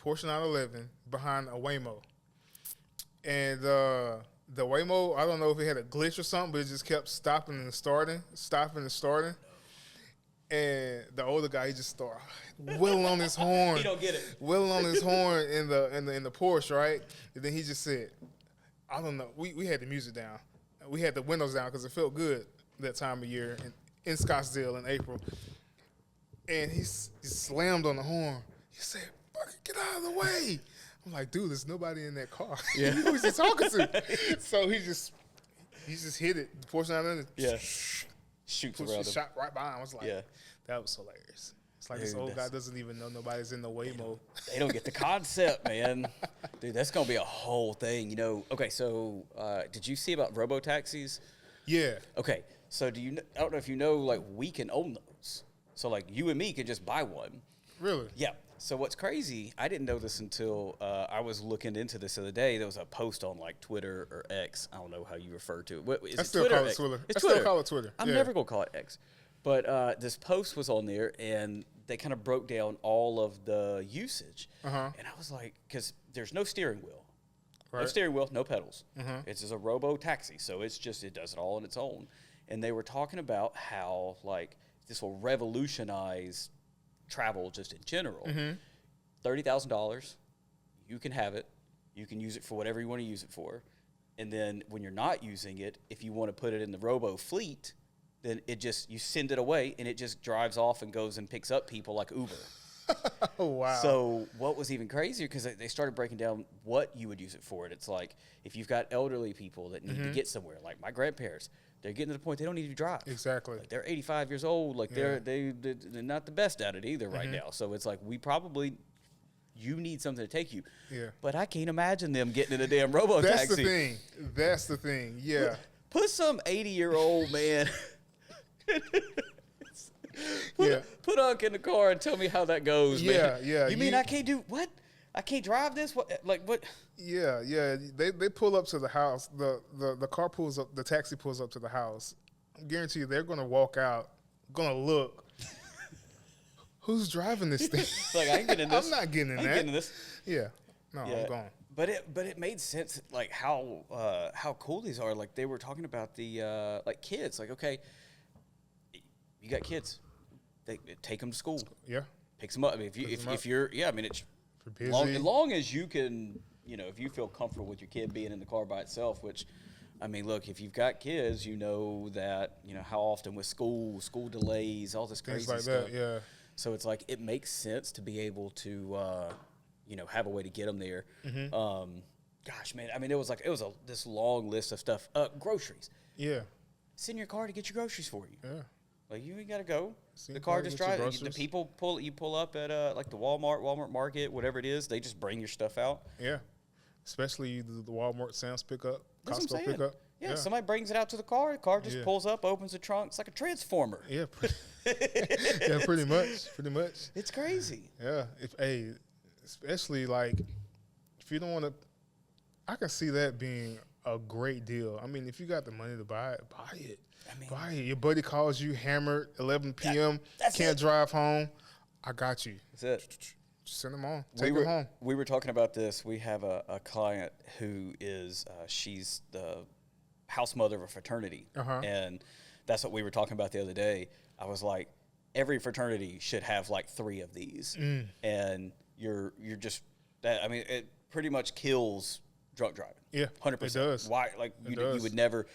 Porsche 911 behind a Waymo, and the Waymo, I don't know if it had a glitch or something, but it just kept stopping and starting. And the older guy, he just started whittling on his horn. He don't get it. Whittling on his horn in the Porsche, right? And then he just said, I don't know. We had the music down. We had the windows down because it felt good that time of year in Scottsdale in April. And he slammed on the horn. He said, "Fucking get out of the way." I'm like, dude, there's nobody in that car. Yeah. Who's he talking to? So he just hit it. The Porsche 911. Yeah. Shoots around him. Shot right behind. I was like, yeah. That was hilarious. It's like this old guy doesn't even know nobody's in the Waymo. They don't get the concept, man. Dude, that's going to be a whole thing. You know, okay, so did you see about robo-taxis? Yeah. Okay, so I don't know if you know, like, we can own those. So, like, you and me can just buy one. Really? Yeah. So what's crazy, I didn't know this until I was looking into this the other day. There was a post on, like, Twitter or X. I don't know how you refer to it. What, is I it still Twitter? call it Twitter. It's I Twitter. still call it Twitter. I'm never going to call it X. But this post was on there, and they kind of broke down all of the usage. And I was like, because there's no steering wheel. Right. No steering wheel, no pedals. It's just a robo-taxi, so it does it all on its own. And they were talking about how, like, this will revolutionize travel just in general. $30,000, you can have it. You can use it for whatever you want to use it for. And then when you're not using it, if you want to put it in the robo fleet, then you send it away and it just drives off and goes and picks up people like Uber. Oh, wow. So what was even crazier, because they started breaking down what you would use it for. And it's like, if you've got elderly people that need to get somewhere, like my grandparents, they're getting to the point they don't need to drive. Exactly. Like they're 85 years old. Like they're not the best at it either right now. So it's like you need something to take you. Yeah. But I can't imagine them getting in a damn robo-taxi. That's the thing. Yeah. Put some 80-year-old man... Put Unc in the car and tell me how that goes, man. Yeah. You mean I can't do what? I can't drive this? What? Like what? Yeah. They pull up to the house. The car pulls up. The taxi pulls up to the house. I guarantee you, they're going to walk out, going to look. Who's driving this thing? Like, I ain't getting in this. I'm not getting in that. Getting in this. Yeah. No, I'm gone. But it made sense, like how cool these are. Like they were talking about the like kids. Like, okay, you got kids, they take them to school. Yeah. Picks them up. I mean, if you're I mean, it's as long as you can, if you feel comfortable with your kid being in the car by itself, which. I mean, look, if you've got kids, you know that, how often with school delays, all this crazy like stuff. That, yeah. So it's like it makes sense to be able to, have a way to get them there. Gosh, man, I mean, it was this long list of stuff. Groceries. Yeah. Send your car to get your groceries for you. Yeah. Like you ain't got to go. The car just drives. The people pull up at like the Walmart Market, whatever it is. They just bring your stuff out. Yeah. Especially the Walmart, Sam's pickup, Costco pickup. Yeah, somebody brings it out to the car. The car just pulls up, opens the trunk. It's like a transformer. Yeah, pretty much. It's crazy. Yeah, especially like if you don't want to, I can see that being a great deal. I mean, if you got the money to buy it, buy it. Buy it. Your buddy calls you hammered, 11 p.m. Can't drive home. I got you. That's it. Send them on. Take them home. We were talking about this. We have a client who is she's the house mother of a fraternity, and that's what we were talking about the other day. I was like, every fraternity should have like 3 of these, and you're just that. I mean, it pretty much kills drunk driving. Yeah, 100%. It does. Why? Like you would never.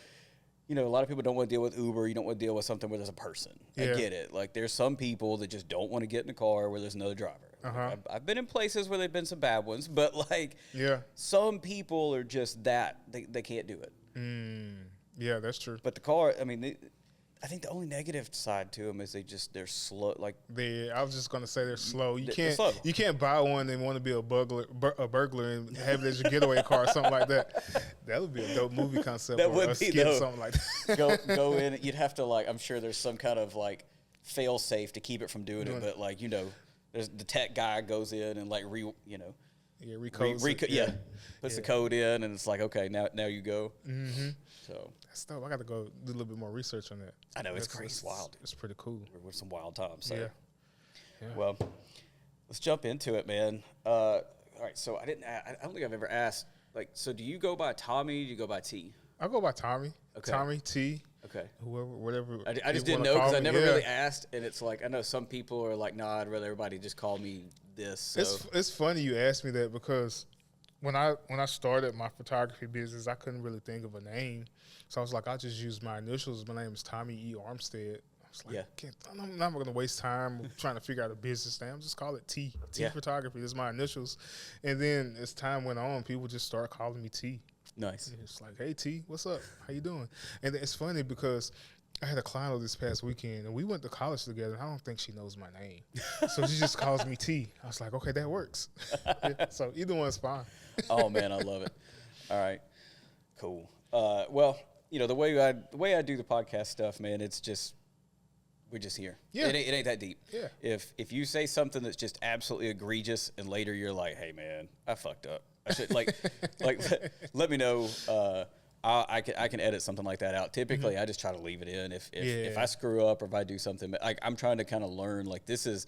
A lot of people don't want to deal with Uber. You don't want to deal with something where there's a person. Yeah. I get it. Like, there's some people that just don't want to get in a car where there's another driver. Like, I've been in places where there've been some bad ones, but, like, some people are just that. They can't do it. Yeah, that's true. But the car, I mean, I think the only negative side to them is they're slow. Like I was just gonna say they're slow. You slow. can't buy one and want to be a burglar and have it as your getaway car or something like that. That would be a dope movie concept. That would be dope. Something like that. Go in. You'd have to I'm sure there's some kind of fail safe to keep it from doing it. But there's the tech guy goes in and recodes puts the code in, and it's like, okay, now you go. So that's dope. I got to go do a little bit more research on that. I know, it's crazy. It's wild. It's pretty cool. We're with some wild times. So. Yeah. Well, let's jump into it, man. right. So I don't think I've ever asked. Like, so do you go by Tommie? Do you go by T? I go by Tommie. Okay. Tommie, T. Okay. Whoever, whatever. I just didn't know because I never really asked, and it's like I know some people are like, "Nah, I'd rather everybody just call me this." So. It's funny you asked me that because when I started my photography business, I couldn't really think of a name, so I was like, I'll just use my initials. My name is Tommie Armistead. I was like, I'm not going to waste time trying to figure out a business name. Just call it T Photography. This is my initials, and then as time went on, people just started calling me T. Nice. And it's like, hey, T, what's up? How you doing? And it's funny because I had a client this past weekend, and we went to college together, and I don't think she knows my name. So she just calls me T. I was like, okay, that works. So either one's fine. Oh, man, I love it. All right. Cool. Well, the way I do the podcast stuff, man, it's just we're just here. Yeah. It ain't that deep. Yeah. If you say something that's just absolutely egregious, and later you're like, hey, man, I fucked up. I should let me know. I can edit something like that out. Typically, I just try to leave it in. If I screw up or if I do something, I'm trying to kind of learn. Like this is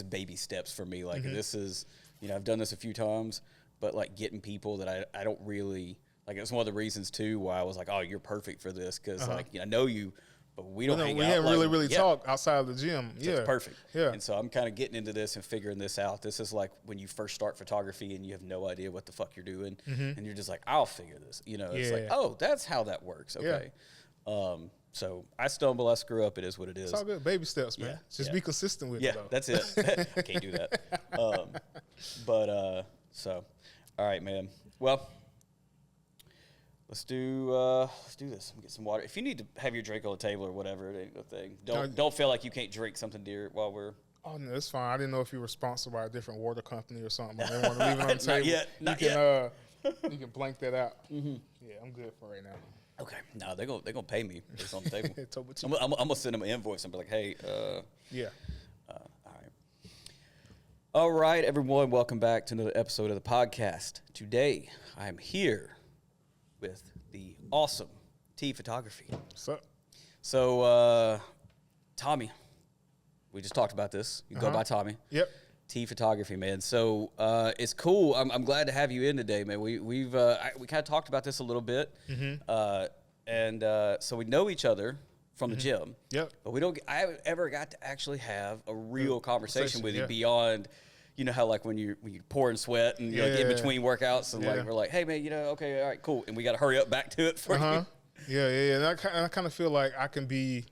baby steps for me. Like this is I've done this a few times, but like getting people that I don't really like. It's one of the reasons too why I was like, oh, you're perfect for this because I know you. But we don't hang out. We haven't really talked outside of the gym. So it's perfect. Yeah. And so I'm kind of getting into this and figuring this out. This is like when you first start photography and you have no idea what the fuck you're doing. And you're just like, I'll figure this. It's like, oh, that's how that works. Okay. Yeah. So I stumble, I screw up. It is what it is. It's all good. Baby steps, man. Just be consistent with it, though. That's it. I can't do that. So, all right, man. Well, let's do this. Get some water. If you need to have your drink on the table or whatever, it ain't no thing. Don't feel like you can't drink something, dear, while we're. Oh no, it's fine. I didn't know if you were sponsored by a different water company or something. I didn't want to leave it on the table. Not yet. You can blank that out. Yeah, I'm good for right now. Okay. No, they're gonna pay me. It's on the table. I'm gonna send them an invoice and be like, hey. Yeah. All right. All right, everyone. Welcome back to another episode of the podcast. Today, I am here with the awesome T Photography. What's up? So, Tommie, we just talked about this. You go by Tommie. Yep. T Photography, man. So it's cool. I'm glad to have you in today, man. We kind of talked about this a little bit, and so we know each other from the gym. Yep. But I haven't ever got to actually have a real conversation with you beyond. You know how like when you pour and sweat and get in between workouts and like we're like, hey man, okay, all right, cool, and we got to hurry up back to it for you. Yeah. And I kind of feel like I can be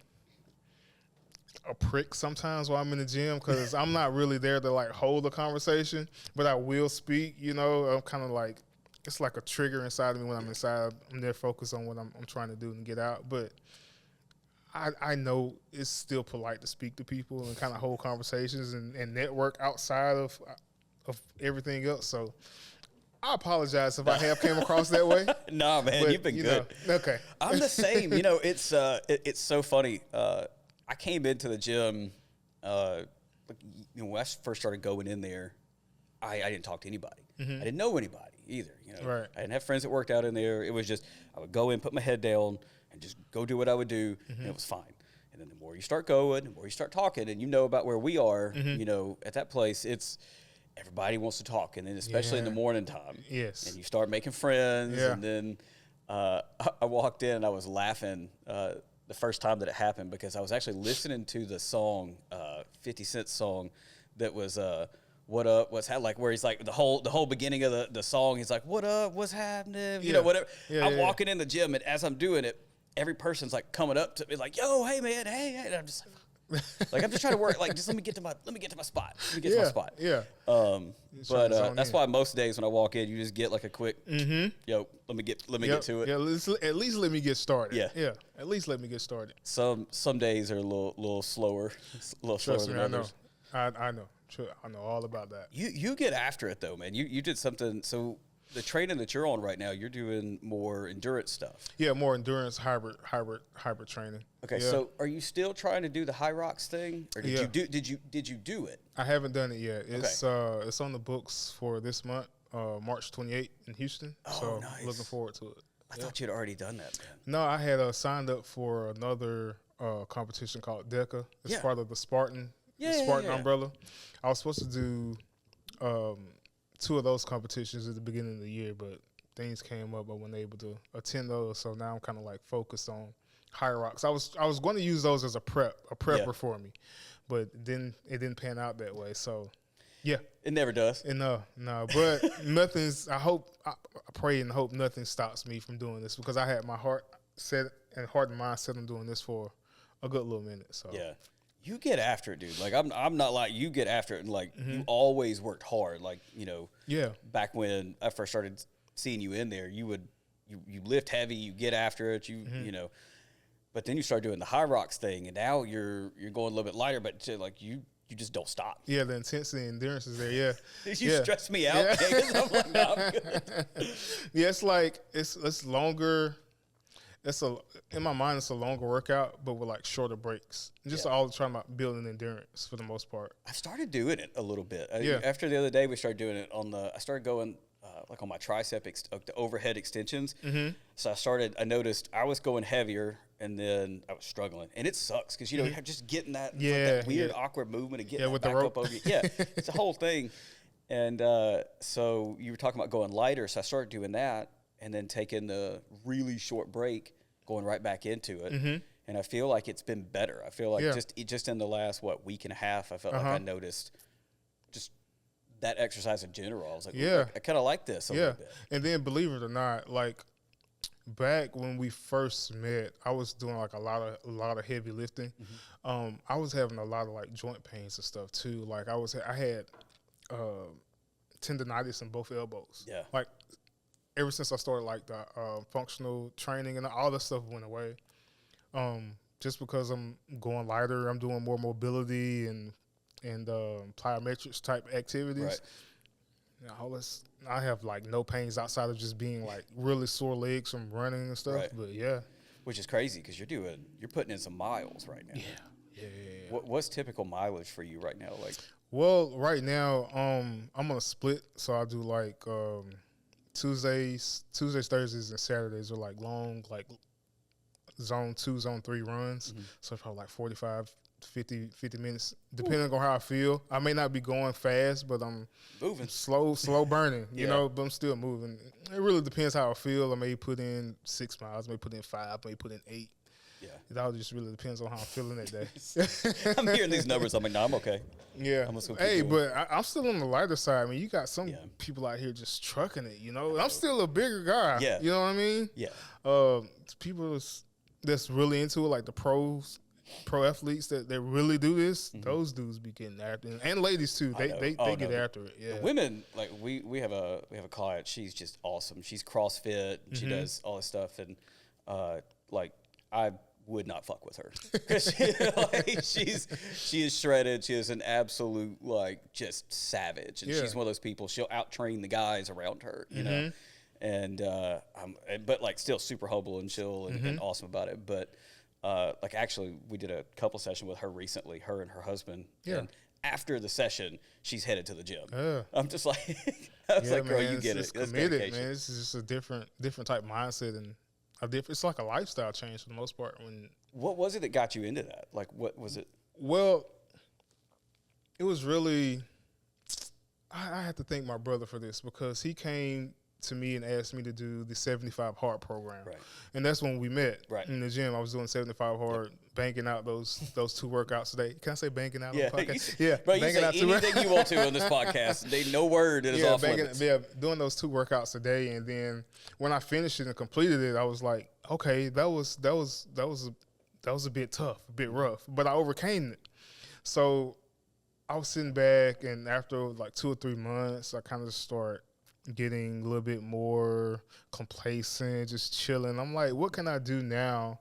a prick sometimes while I'm in the gym because I'm not really there to like hold a conversation, but I will speak. I'm kind of like it's like a trigger inside of me when I'm inside. I'm there focused on what I'm trying to do and get out, but. I know it's still polite to speak to people and kind of hold conversations and network outside of everything else. So I apologize if I have came across that way. Nah, man, but, you've been good. Okay. I'm the same. It's so funny. I came into the gym when I first started going in there, I didn't talk to anybody. I didn't know anybody either. Right. I didn't have friends that worked out in there. It was just I would go in, put my head down, and just go do what I would do, and it was fine. And then the more you start going, the more you start talking, and about where we are, at that place, it's everybody wants to talk, and then especially in the morning time. Yes. And you start making friends, and then I walked in, and I was laughing the first time that it happened because I was actually listening to the song, 50 Cent song, that was what up, what's happening, like where he's like the whole beginning of the song, he's like, what up, what's happening, whatever. I'm walking in the gym, and as I'm doing it, every person's like coming up to me like, yo, hey man, hey, and I'm just like I'm just trying to work, like just let me get to my spot. Yeah. But that's why most days when I walk in, you just get like a quick, yo, let me get to it. Yeah, at least let me get started. Yeah. At least let me get started. Some days are a little slower, Trust than me, others. I know. Sure, I know all about that. You get after it though, man. You did something. So the training that you're on right now, you're doing more endurance stuff. Yeah, more endurance hybrid training. Okay, so are you still trying to do the high rocks thing, or did you do it? I haven't done it yet. It's it's on the books for this month, March 28th in Houston. Oh, so nice. Looking forward to it. I thought you'd already done that, man. No, I had signed up for another competition called DECA. It's part of the Spartan umbrella. I was supposed to do two of those competitions at the beginning of the year, but things came up. I wasn't able to attend those, so now I'm kind of like focused on High Rocks. I was going to use those as a prepper for me, but then it didn't pan out that way. So yeah, it never does. And no, but nothing's. I pray and hope nothing stops me from doing this, because I had my heart and mind set on doing this for a good little minute. So yeah. You get after it, dude. Like I'm not like you get after it, and like you always worked hard. Like, you know, back when I first started seeing you in there, you lift heavy, you get after it, you know. But then you start doing the High Rocks thing, and now you're going a little bit lighter, but like you just don't stop. Yeah, the intensity and endurance is there. Yeah, you stress me out. Yeah. I'm like, no, I'm good. Yeah, it's like it's longer. In my mind, it's a longer workout, but with like shorter breaks. Just all trying about building endurance for the most part. I started doing it a little bit. After the other day, we started doing it I started going like on my tricep, the overhead extensions. So I noticed I was going heavier, and then I was struggling. And it sucks because, you know, you're just getting that, that weird, awkward movement and getting that back up over you. Yeah, it's a whole thing. And so you were talking about going lighter, so I started doing that, and then taking the really short break, going right back into it. And I feel like it's been better. I feel like just in the last, week and a half, I felt like I noticed just that exercise in general. I was like, I kind of like this a little bit. And then, believe it or not, like back when we first met, I was doing like a lot of heavy lifting. I was having a lot of like joint pains and stuff too. Like I had tendonitis in both elbows. Yeah. Like ever since I started like the functional training, and all that stuff went away. Just because I'm going lighter, I'm doing more mobility and plyometrics type activities. Right. I have like no pains outside of just being like really sore legs from running and stuff. Right. But yeah, which is crazy because you're putting in some miles right now. Yeah. What's typical mileage for you right now? Like, well, right now, I'm on a split, so I do like Tuesdays, Thursdays, and Saturdays are like long, like zone 2, zone 3 runs. So probably like 45 to 50 minutes, depending on how I feel. I may not be going fast, but I'm moving slow burning, you know, but I'm still moving. It really depends how I feel. I may put in 6 miles, I may put in 5, I may put in 8. Yeah. It all just really depends on how I'm feeling that day. I'm hearing these numbers. I'm like, no, I'm okay. Yeah. But I'm still on the lighter side. I mean, you got some people out here just trucking it, you know. I'm still a bigger guy. Yeah. You know what I mean? Yeah. People that's really into it, like the pro athletes that really do this, those dudes be getting after it. And ladies too. They get after it. Yeah. The women, like we have a client, she's just awesome. She's CrossFit, and she does all this stuff, and like I would not fuck with her because she is shredded. She is an absolute like just savage, and she's one of those people. She'll out train the guys around her, you know. And but like still super humble and chill and awesome about it. But like actually, we did a couple session with her recently, her and her husband. Yeah. And after the session, she's headed to the gym. Yeah. I'm just like, I was like, girl, man, you get it. That's committed, dedication. man. This is just a different type mindset, and it's like a lifestyle change for the most part. What was it that got you into that? Like, what was it? Well, it was really, I had to thank my brother for this, because he came to me and asked me to do the 75 hard program. Right. And that's when we met in the gym. I was doing 75 hard, banking out those 2 workouts a day. Can I say banking out on the podcast? Yeah. Bro, you say anything you want to on this podcast. They no word is off limits. Yeah, doing those 2 workouts a day, and then when I finished it and completed it, I was like, okay, that was a bit tough, a bit rough, but I overcame it. So I was sitting back, and after like 2 or 3 months, I kind of start getting a little bit more complacent, just chilling. I'm like, what can I do now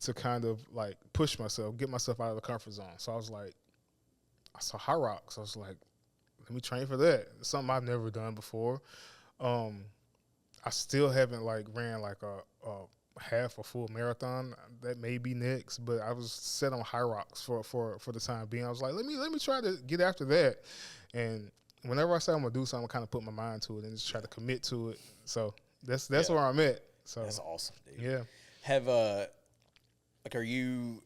to kind of like push myself, get myself out of the comfort zone? So I saw High Rocks. I was like, let me train for that. It's something I've never done before. I still haven't like ran like a half a full marathon. That may be next, but I was set on High Rocks for the time being. I was like, let me try to get after that. And whenever I say I'm gonna do something, I kind of put my mind to it and just try to commit to it. So that's where I'm at. So that's awesome, dude. Yeah. Have like, are you?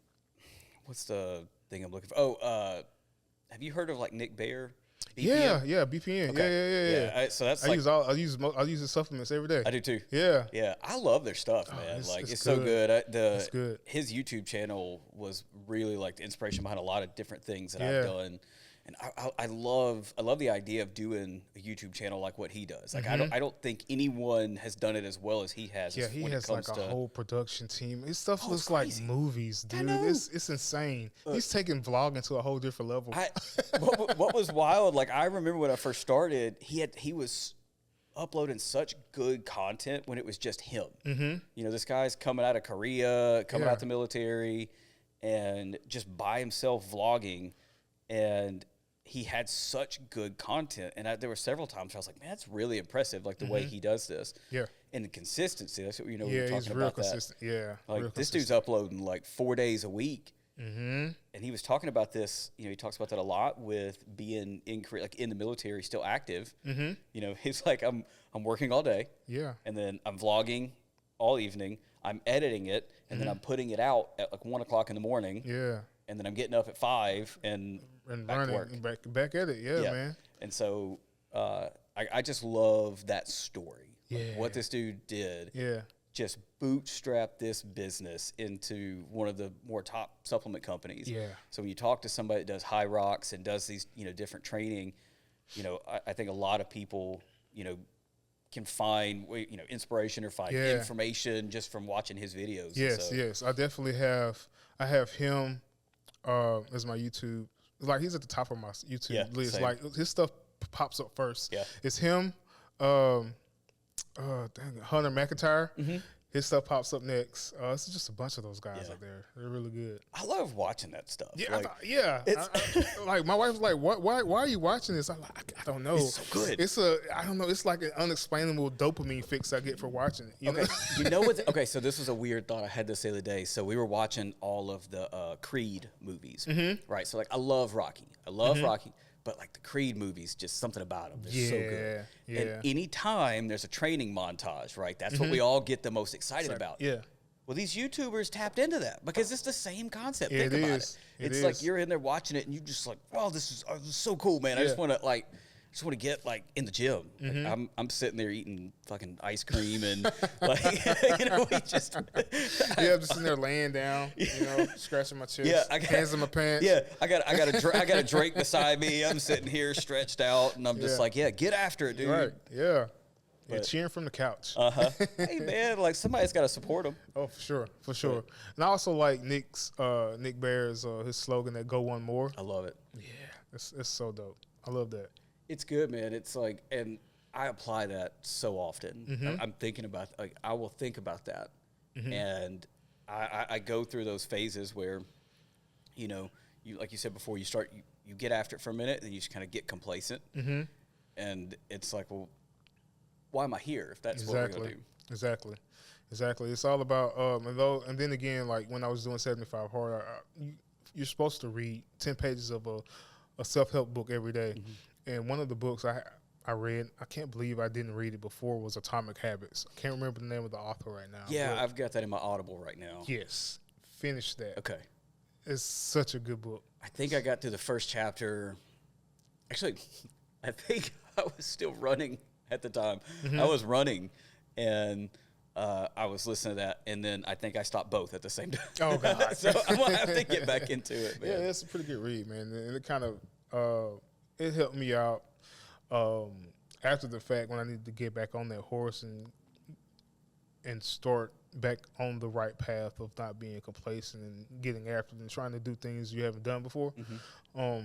What's the thing I'm looking for? Oh, have you heard of like Nick Baer? Yeah, BPN. Okay. Yeah. So that's I use the supplements every day. I do too. Yeah. Yeah, I love their stuff, man. It's so good. It's good. His YouTube channel was really like the inspiration behind a lot of different things that I've done. And I love the idea of doing a YouTube channel like what he does. Like I don't think anyone has done it as well as he has. Yeah, he has like a whole production team. His stuff looks like movies, dude. It's insane. He's taking vlogging to a whole different level. What was wild? Like I remember when I first started, he was uploading such good content when it was just him. You know, this guy's coming out of Korea, coming out the military, and just by himself vlogging, and he had such good content, and there were several times where I was like, man, that's really impressive, like the way he does this. Yeah. And the consistency, that's what, we were talking he's real about consistent. that. Yeah. Like this dude's uploading like 4 days a week. And he was talking about this, he talks about that a lot with being in the military, still active. You know, he's like, I'm working all day. Yeah. And then I'm vlogging all evening. I'm editing it, and then I'm putting it out at like 1 o'clock in the morning. Yeah. And then I'm getting up at 5 and back running, to work. Back at it, yeah, man. And so I just love that story. Yeah. Like what this dude did. Yeah. Just bootstrap this business into one of the more top supplement companies. Yeah. So when you talk to somebody that does high rocks and does these, different training, I think a lot of people, can find, inspiration or find information just from watching his videos. Yes. I definitely have. I have him as my YouTube. Like he's at the top of my YouTube list. Same. Like his stuff pops up first. Yeah. It's him. Hunter McIntyre. His stuff pops up next. It's just a bunch of those guys out there. They're really good. I love watching that stuff. Yeah, like my wife was like, "Why are you watching this?" I'm like, "I don't know. It's so good. I don't know. It's like an unexplainable dopamine fix I get for watching it." You know? You know what? Okay, so this was a weird thought I had this the other day. So we were watching all of the Creed movies, right? So like, I love Rocky. Rocky. But like the Creed movies, just something about them. They're so good. Yeah. And anytime there's a training montage, right? That's what we all get the most excited about. Yeah. Well, these YouTubers tapped into that because it's the same concept. Think about it. It's like you're in there watching it and you just like, wow, this is so cool, man. I just want to get like in the gym. Like, I'm sitting there eating fucking ice cream and like we just I'm just sitting there laying down, scratching my chest, hands in my pants. Yeah, I got a drink beside me. I'm sitting here stretched out, and I'm just like, get after it, dude. Right? Yeah. Yeah, cheering from the couch. Hey man, like somebody's got to support him. Oh, for sure. And I also like Nick Bear's his slogan that "Go One More." I love it. Yeah, it's so dope. I love that. It's good, man. It's like, and I apply that so often. I'm thinking about, like, I will think about that, and I go through those phases where, you like you said before, you get after it for a minute, then you just kind of get complacent, and it's like, well, why am I here if that's what we're gonna do? Exactly. It's all about and then again, like when I was doing 75 Hard, you're supposed to read 10 pages of a self-help book every day. And one of the books I read, I can't believe I didn't read it before, was Atomic Habits. I can't remember the name of the author right now. Yeah, I've got that in my Audible right now. Yes. Finish that. Okay. It's such a good book. I think I got through the first chapter. Actually, I think I was still running at the time. I was running, and I was listening to that, and then I think I stopped both at the same time. Oh, God. So I'm going to have to get back into it, man. Yeah, it's a pretty good read, man. And it kind of it helped me out after the fact when I needed to get back on that horse and start back on the right path of not being complacent and getting after it and trying to do things you haven't done before.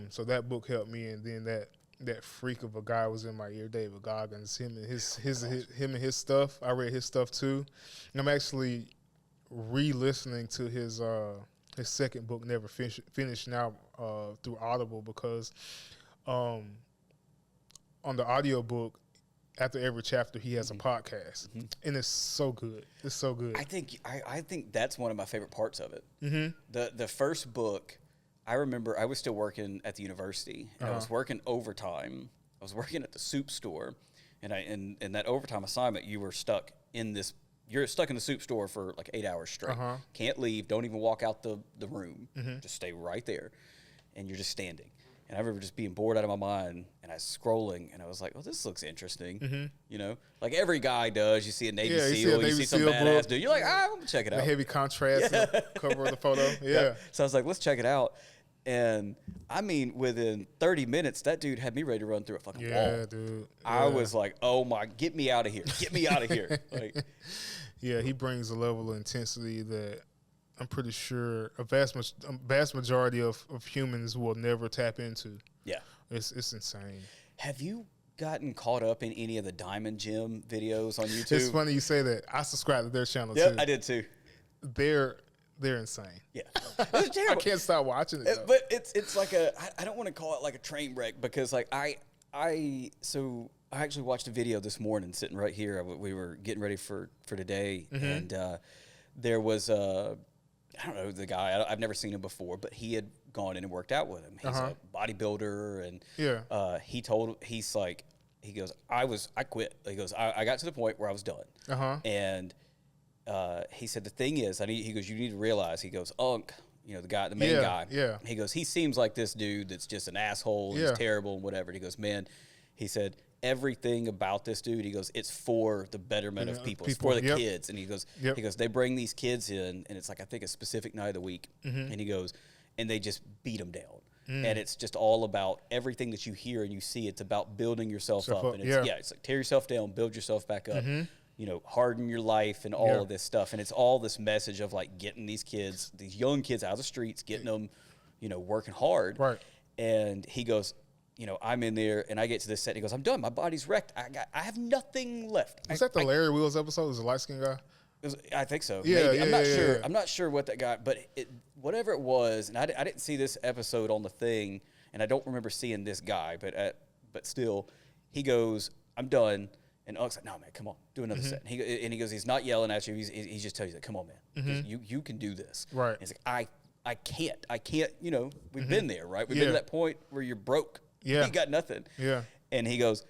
So that book helped me, and then that freak of a guy was in my ear, David Goggins, him and his stuff. I read his stuff too. And I'm actually re-listening to his second book, Never Finished now, through Audible, because on the audio book, after every chapter, he has a podcast, and it's so good. It's so good. I think that's one of my favorite parts of it. The first book, I remember I was still working at the university, and I was working overtime. I was working at the soup store, and in that overtime assignment, you're stuck in the soup store for like 8 hours straight. Can't leave. Don't even walk out the room. Just stay right there, and you're just standing. And I remember just being bored out of my mind, and I was scrolling, and I was like, "Oh, this looks interesting." You know, like every guy does. You see a Navy SEAL, you see some badass dude. You're like, I'm gonna check it out. The heavy contrast in the cover of the photo. Yeah. So I was like, let's check it out. And I mean, within 30 minutes, that dude had me ready to run through a fucking wall. Yeah, dude. I was like, oh my, get me out of here. Get me out of here. Like, yeah, he brings a level of intensity that I'm pretty sure a vast majority of humans will never tap into. Yeah. It's insane. Have you gotten caught up in any of the Diamond Gym videos on YouTube? It's funny you say that. I subscribe to their channel too. Yeah, I did too. They're insane. Yeah. It's terrible. I can't stop watching it. But it's like I don't want to call it like a train wreck, because like I actually watched a video this morning sitting right here. We were getting ready for today, and there was I don't know the guy. I've never seen him before, but he had gone in and worked out with him. He's a bodybuilder, and he goes, I quit. He goes, I got to the point where I was done, and he said the thing is, he goes, you need to realize. He goes, Unc, you know, the main guy. Yeah. He goes, he seems like this dude that's just an asshole. And he's terrible and whatever. And he goes, man, he said, everything about this dude, he goes, it's for the betterment of people. It's for the kids. And he goes, they bring these kids in, and it's like, I think a specific night of the week. And he goes, and they just beat them down. And it's just all about everything that you hear and you see. It's about building yourself up. And it's like tear yourself down, build yourself back up. You know, harden your life and all of this stuff. And it's all this message of like getting these kids, these young kids out of the streets, getting them, you know, working hard. Right. And he goes, you know, I'm in there and I get to this set and he goes, I'm done. My body's wrecked. I have nothing left. Was that the Larry Wheels episode? Was the light skinned guy? I think so. Yeah, maybe. I'm not sure. Yeah. I'm not sure what that got, but whatever it was, and I didn't see this episode on the thing, and I don't remember seeing this guy, but still, he goes, I'm done. And Unc's like, no, man, come on, do another set. And he goes, he's not yelling at you. He's just telling you, like, come on, man, you can do this. Right. And he's like, I can't, you know, we've been there, right? We've been to that point where you're broke. Yeah. You got nothing. Yeah. And he goes,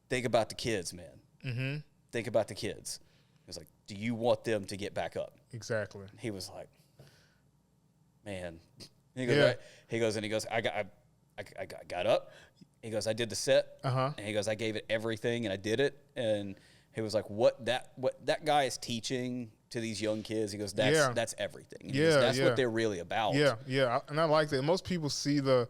think about the kids, man. Think about the kids. He was like, do you want them to get back up? Exactly. He was like, man. He goes, I got up. He goes, I did the set, and he goes, I gave it everything, and I did it. And he was like, what that guy is teaching to these young kids, he goes, that's everything. He goes, that's what they're really about. Yeah, and I like that. Most people see the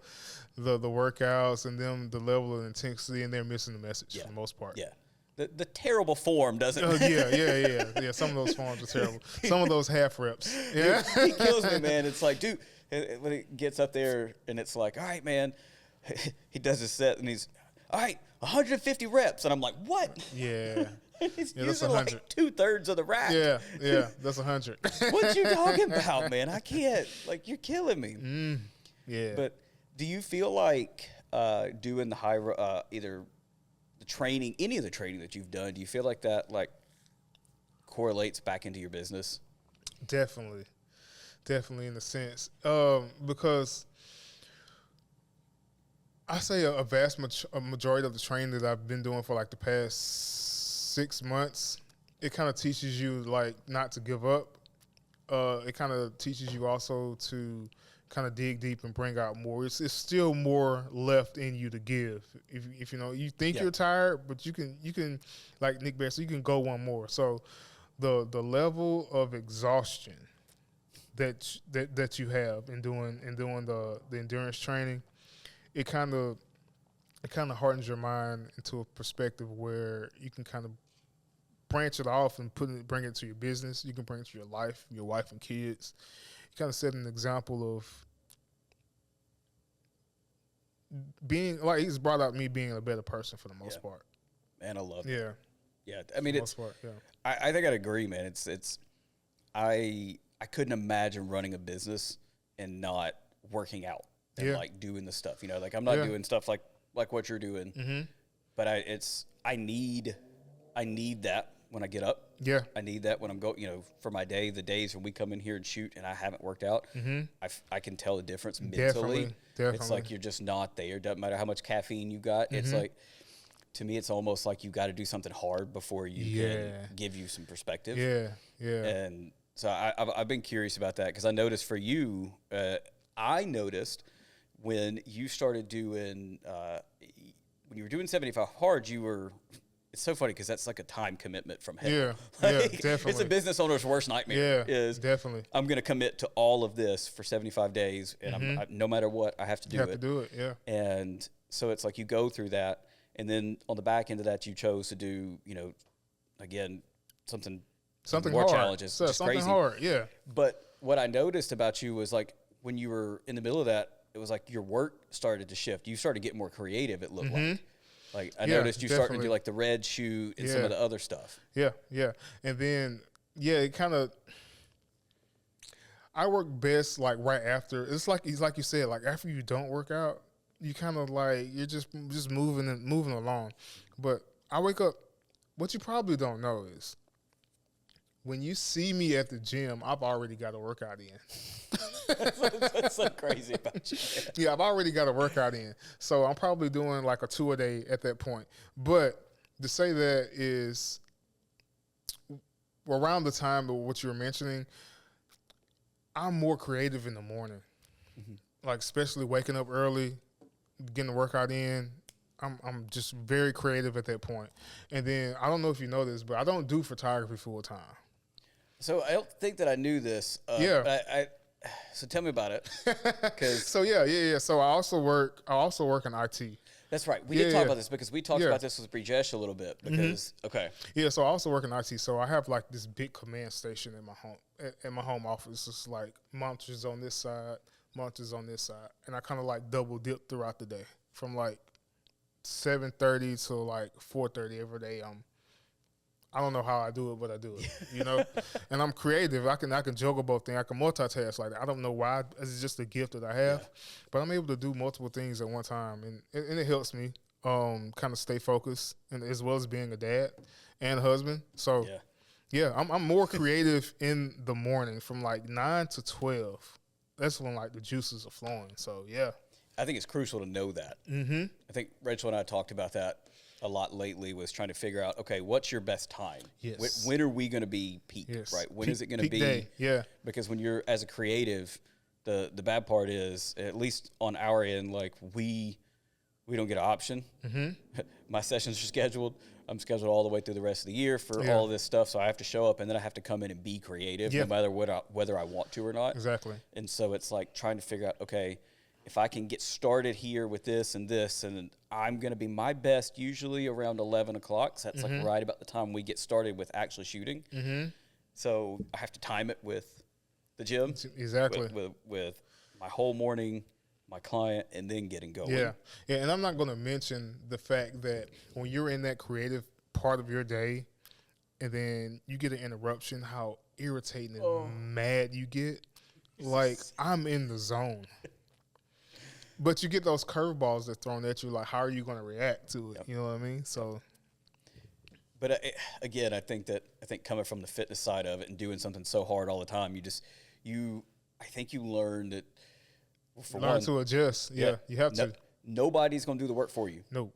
workouts and the level of intensity, and they're missing the message for the most part. Yeah. The terrible form doesn't. Yeah. Some of those forms are terrible. Some of those half reps. Yeah, he kills me, man. It's like, dude, when he gets up there and it's like, all right, man. He does his set and he's, all right, 150 reps. And I'm like, what? Yeah. He's using like 2/3 of the rack. Yeah, that's 100. What you talking about, man? I can't. Like, you're killing me. Yeah. But do you feel like doing the either the training, any of the training that you've done, do you feel like that like correlates back into your business? Definitely in a sense, because I say a vast majority of the training that I've been doing for like the past 6 months, it kind of teaches you like not to give up. It kind of teaches you also to kind of dig deep and bring out more. It's still more left in you to give. If you know, you think you're tired, but you can like Nick Bear, so you can go one more. So the level of exhaustion that you have in doing the endurance training, it kind of hardens your mind into a perspective where you can kind of branch it off and bring it to your business. You can bring it to your life, your wife and kids. You kind of set an example of being, like, he's brought out me being a better person for the most part. Man, I love it. Yeah. Yeah. I mean, I think I'd agree, man. I couldn't imagine running a business and not working out and like doing the stuff, you know, like I'm not doing stuff like what you're doing, but I need that when I get up. Yeah. I need that when I'm going, you know, for my day, the days when we come in here and shoot and I haven't worked out, I can tell the difference mentally. Definitely. It's like you're just not there. Doesn't matter how much caffeine you got. It's like, to me, it's almost like you got to do something hard before you can give you some perspective. Yeah. And so I've been curious about that because I noticed for you, I noticed when you started doing, when you were doing 75 hard, you were. It's so funny because that's like a time commitment from hell. Yeah, definitely. It's a business owner's worst nightmare. Yeah, is definitely. I'm going to commit to all of this for 75 days, and no matter what, I have to do it. You have to do it, yeah. And so it's like you go through that, and then on the back end of that, you chose to do, again, something more hard. challenges, just something crazy. hard, yeah. But what I noticed about you was like when you were in the middle of that, it was like your work started to shift. You started to get more creative. It looked like. Like I noticed you starting to do like the red shoot and some of the other stuff. Yeah. And then it kind of I work best like right after. It's like you said, like after you don't work out, you kind of like you're just moving along. But I wake up. What you probably don't know is when you see me at the gym, I've already got a workout in. That's so crazy about you. Yeah, I've already got a workout in. So I'm probably doing like a 2-a-day at that point. But to say that is around the time of what you were mentioning, I'm more creative in the morning. Like especially waking up early, getting the workout in. I'm just very creative at that point. And then I don't know if you know this, but I don't do photography full time. So I don't think that I knew this. So tell me about it. So So I also work in IT. That's right. We did talk about this because we talked about this with Brijesh a little bit. Because Yeah, so I also work in IT. So I have like this big command station in my home office. It's like monitors on this side, monitors on this side, and I kind of like double dip throughout the day from like 7:30 to like 4:30 every day. I don't know how I do it, but I do it, And I'm creative. I can juggle both things. I can multitask like that. I don't know why. It's just a gift that I have, but I'm able to do multiple things at one time, and it helps me kind of stay focused, and as well as being a dad and a husband. So I'm more creative in the morning from like 9 to 12. That's when like the juices are flowing. So I think it's crucial to know that. I think Rachel and I talked about that a lot lately, was trying to figure out, okay, what's your best time? Yes. When are we going to be peak, right? When is it going to be? Day. Yeah. Because when you're, as a creative, the bad part is, at least on our end, like we don't get an option. My sessions are scheduled. I'm scheduled all the way through the rest of the year for all of this stuff. So I have to show up, and then I have to come in and be creative no matter whether I want to or not. Exactly. And so it's like trying to figure out, okay, if I can get started here with this, and I'm going to be my best usually around 11 o'clock. So that's like right about the time we get started with actually shooting. So I have to time it with the gym. Exactly. With my whole morning, my client, and then getting going. Yeah. And I'm not going to mention the fact that when you're in that creative part of your day and then you get an interruption, how irritating and mad you get. Like, I'm in the zone. But you get those curveballs that thrown at you. Like, how are you going to react to it? You know what I mean? So, but again, I think coming from the fitness side of it and doing something so hard all the time, I think you learn that. Well, learn to adjust. Yeah, you have to. Nobody's going to do the work for you. No.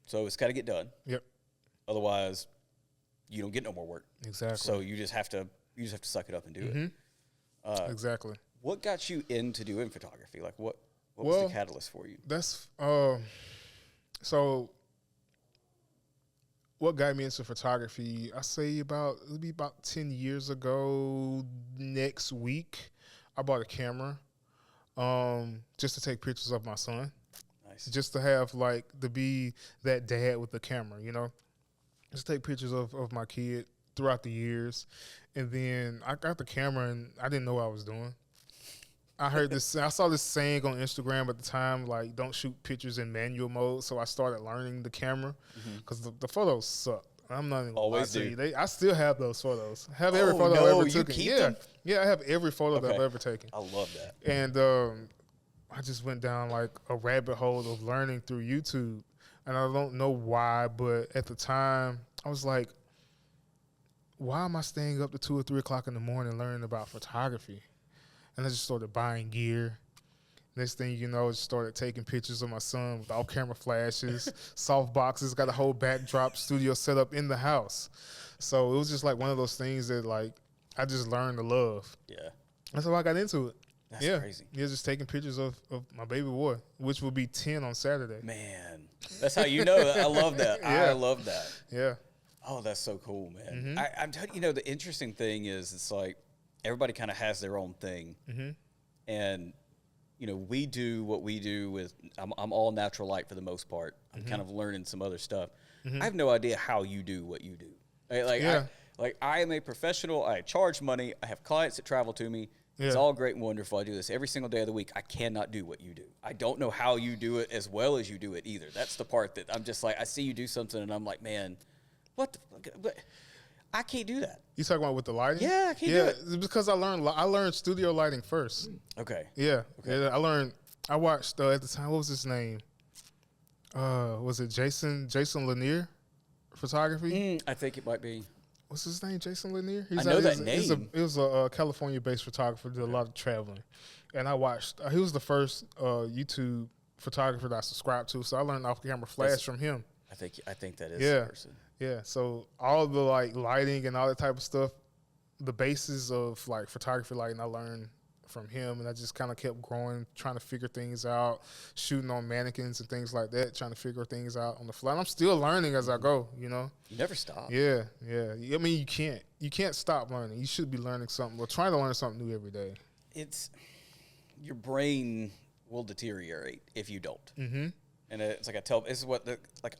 So it's got to get done. Yep. Otherwise, you don't get no more work. Exactly. So you just have to suck it up and do it. Exactly. What got you into doing photography? Like what was the catalyst for you? That's so what got me into photography, I say it'll be about 10 years ago next week. I bought a camera just to take pictures of my son. Nice. Just to have to be that dad with the camera, Just take pictures of my kid throughout the years. And then I got the camera and I didn't know what I was doing. I saw this saying on Instagram at the time, like, don't shoot pictures in manual mode. So I started learning the camera because the photos suck. I'm not even gonna lie to you. I still have those photos. I have every photo I ever taken. Yeah, I have every photo that I've ever taken. I love that. And I just went down like a rabbit hole of learning through YouTube. And I don't know why, but at the time, I was like, why am I staying up to 2 or 3 o'clock in the morning learning about photography? And I just started buying gear. Next thing you know, I just started taking pictures of my son with all camera flashes, soft boxes, got a whole backdrop studio set up in the house. So it was just like one of those things that like I just learned to love. Yeah. That's how I got into it. That's crazy. Yeah, just taking pictures of my baby boy, which will be 10 on Saturday. Man, that's how you know that. I love that. I love that. Yeah. Oh, that's so cool, man. I'm telling you, the interesting thing is it's like everybody kind of has their own thing. And, we do what we do with, I'm all natural light for the most part. I'm kind of learning some other stuff. I have no idea how you do what you do. Right? I am a professional. I charge money. I have clients that travel to me. It's all great and wonderful. I do this every single day of the week. I cannot do what you do. I don't know how you do it as well as you do it either. That's the part that I'm just like, I see you do something and I'm like, man, what the fuck? I can't do that. You talking about with the lighting? Yeah, I can't do it. It's because I learned studio lighting first. Okay. Yeah. I watched at the time, what was his name? Was it Jason Lanier photography? I think it might be. What's his name? Jason Lanier? I know that name. He was a California-based photographer, did a lot of traveling. And I watched, he was the first YouTube photographer that I subscribed to, so I learned off-camera flash from him. I think that is the person. Yeah, so all the lighting and all that type of stuff, the basis of photography lighting I learned from him, and I just kind of kept growing, trying to figure things out, shooting on mannequins and things like that, trying to figure things out on the fly. And I'm still learning as I go, You never stop. Yeah. I mean, you can't stop learning. You should be learning something or trying to learn something new every day. Your brain will deteriorate if you don't. And it's like this is what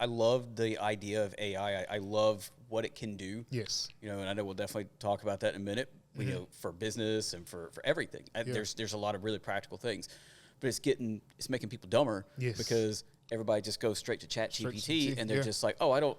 I love the idea of AI. I love what it can do. Yes. And I know we'll definitely talk about that in a minute. For business and for everything. There's a lot of really practical things, but it's making people dumber. Yes. Because everybody just goes straight to ChatGPT and they're just like, oh, I don't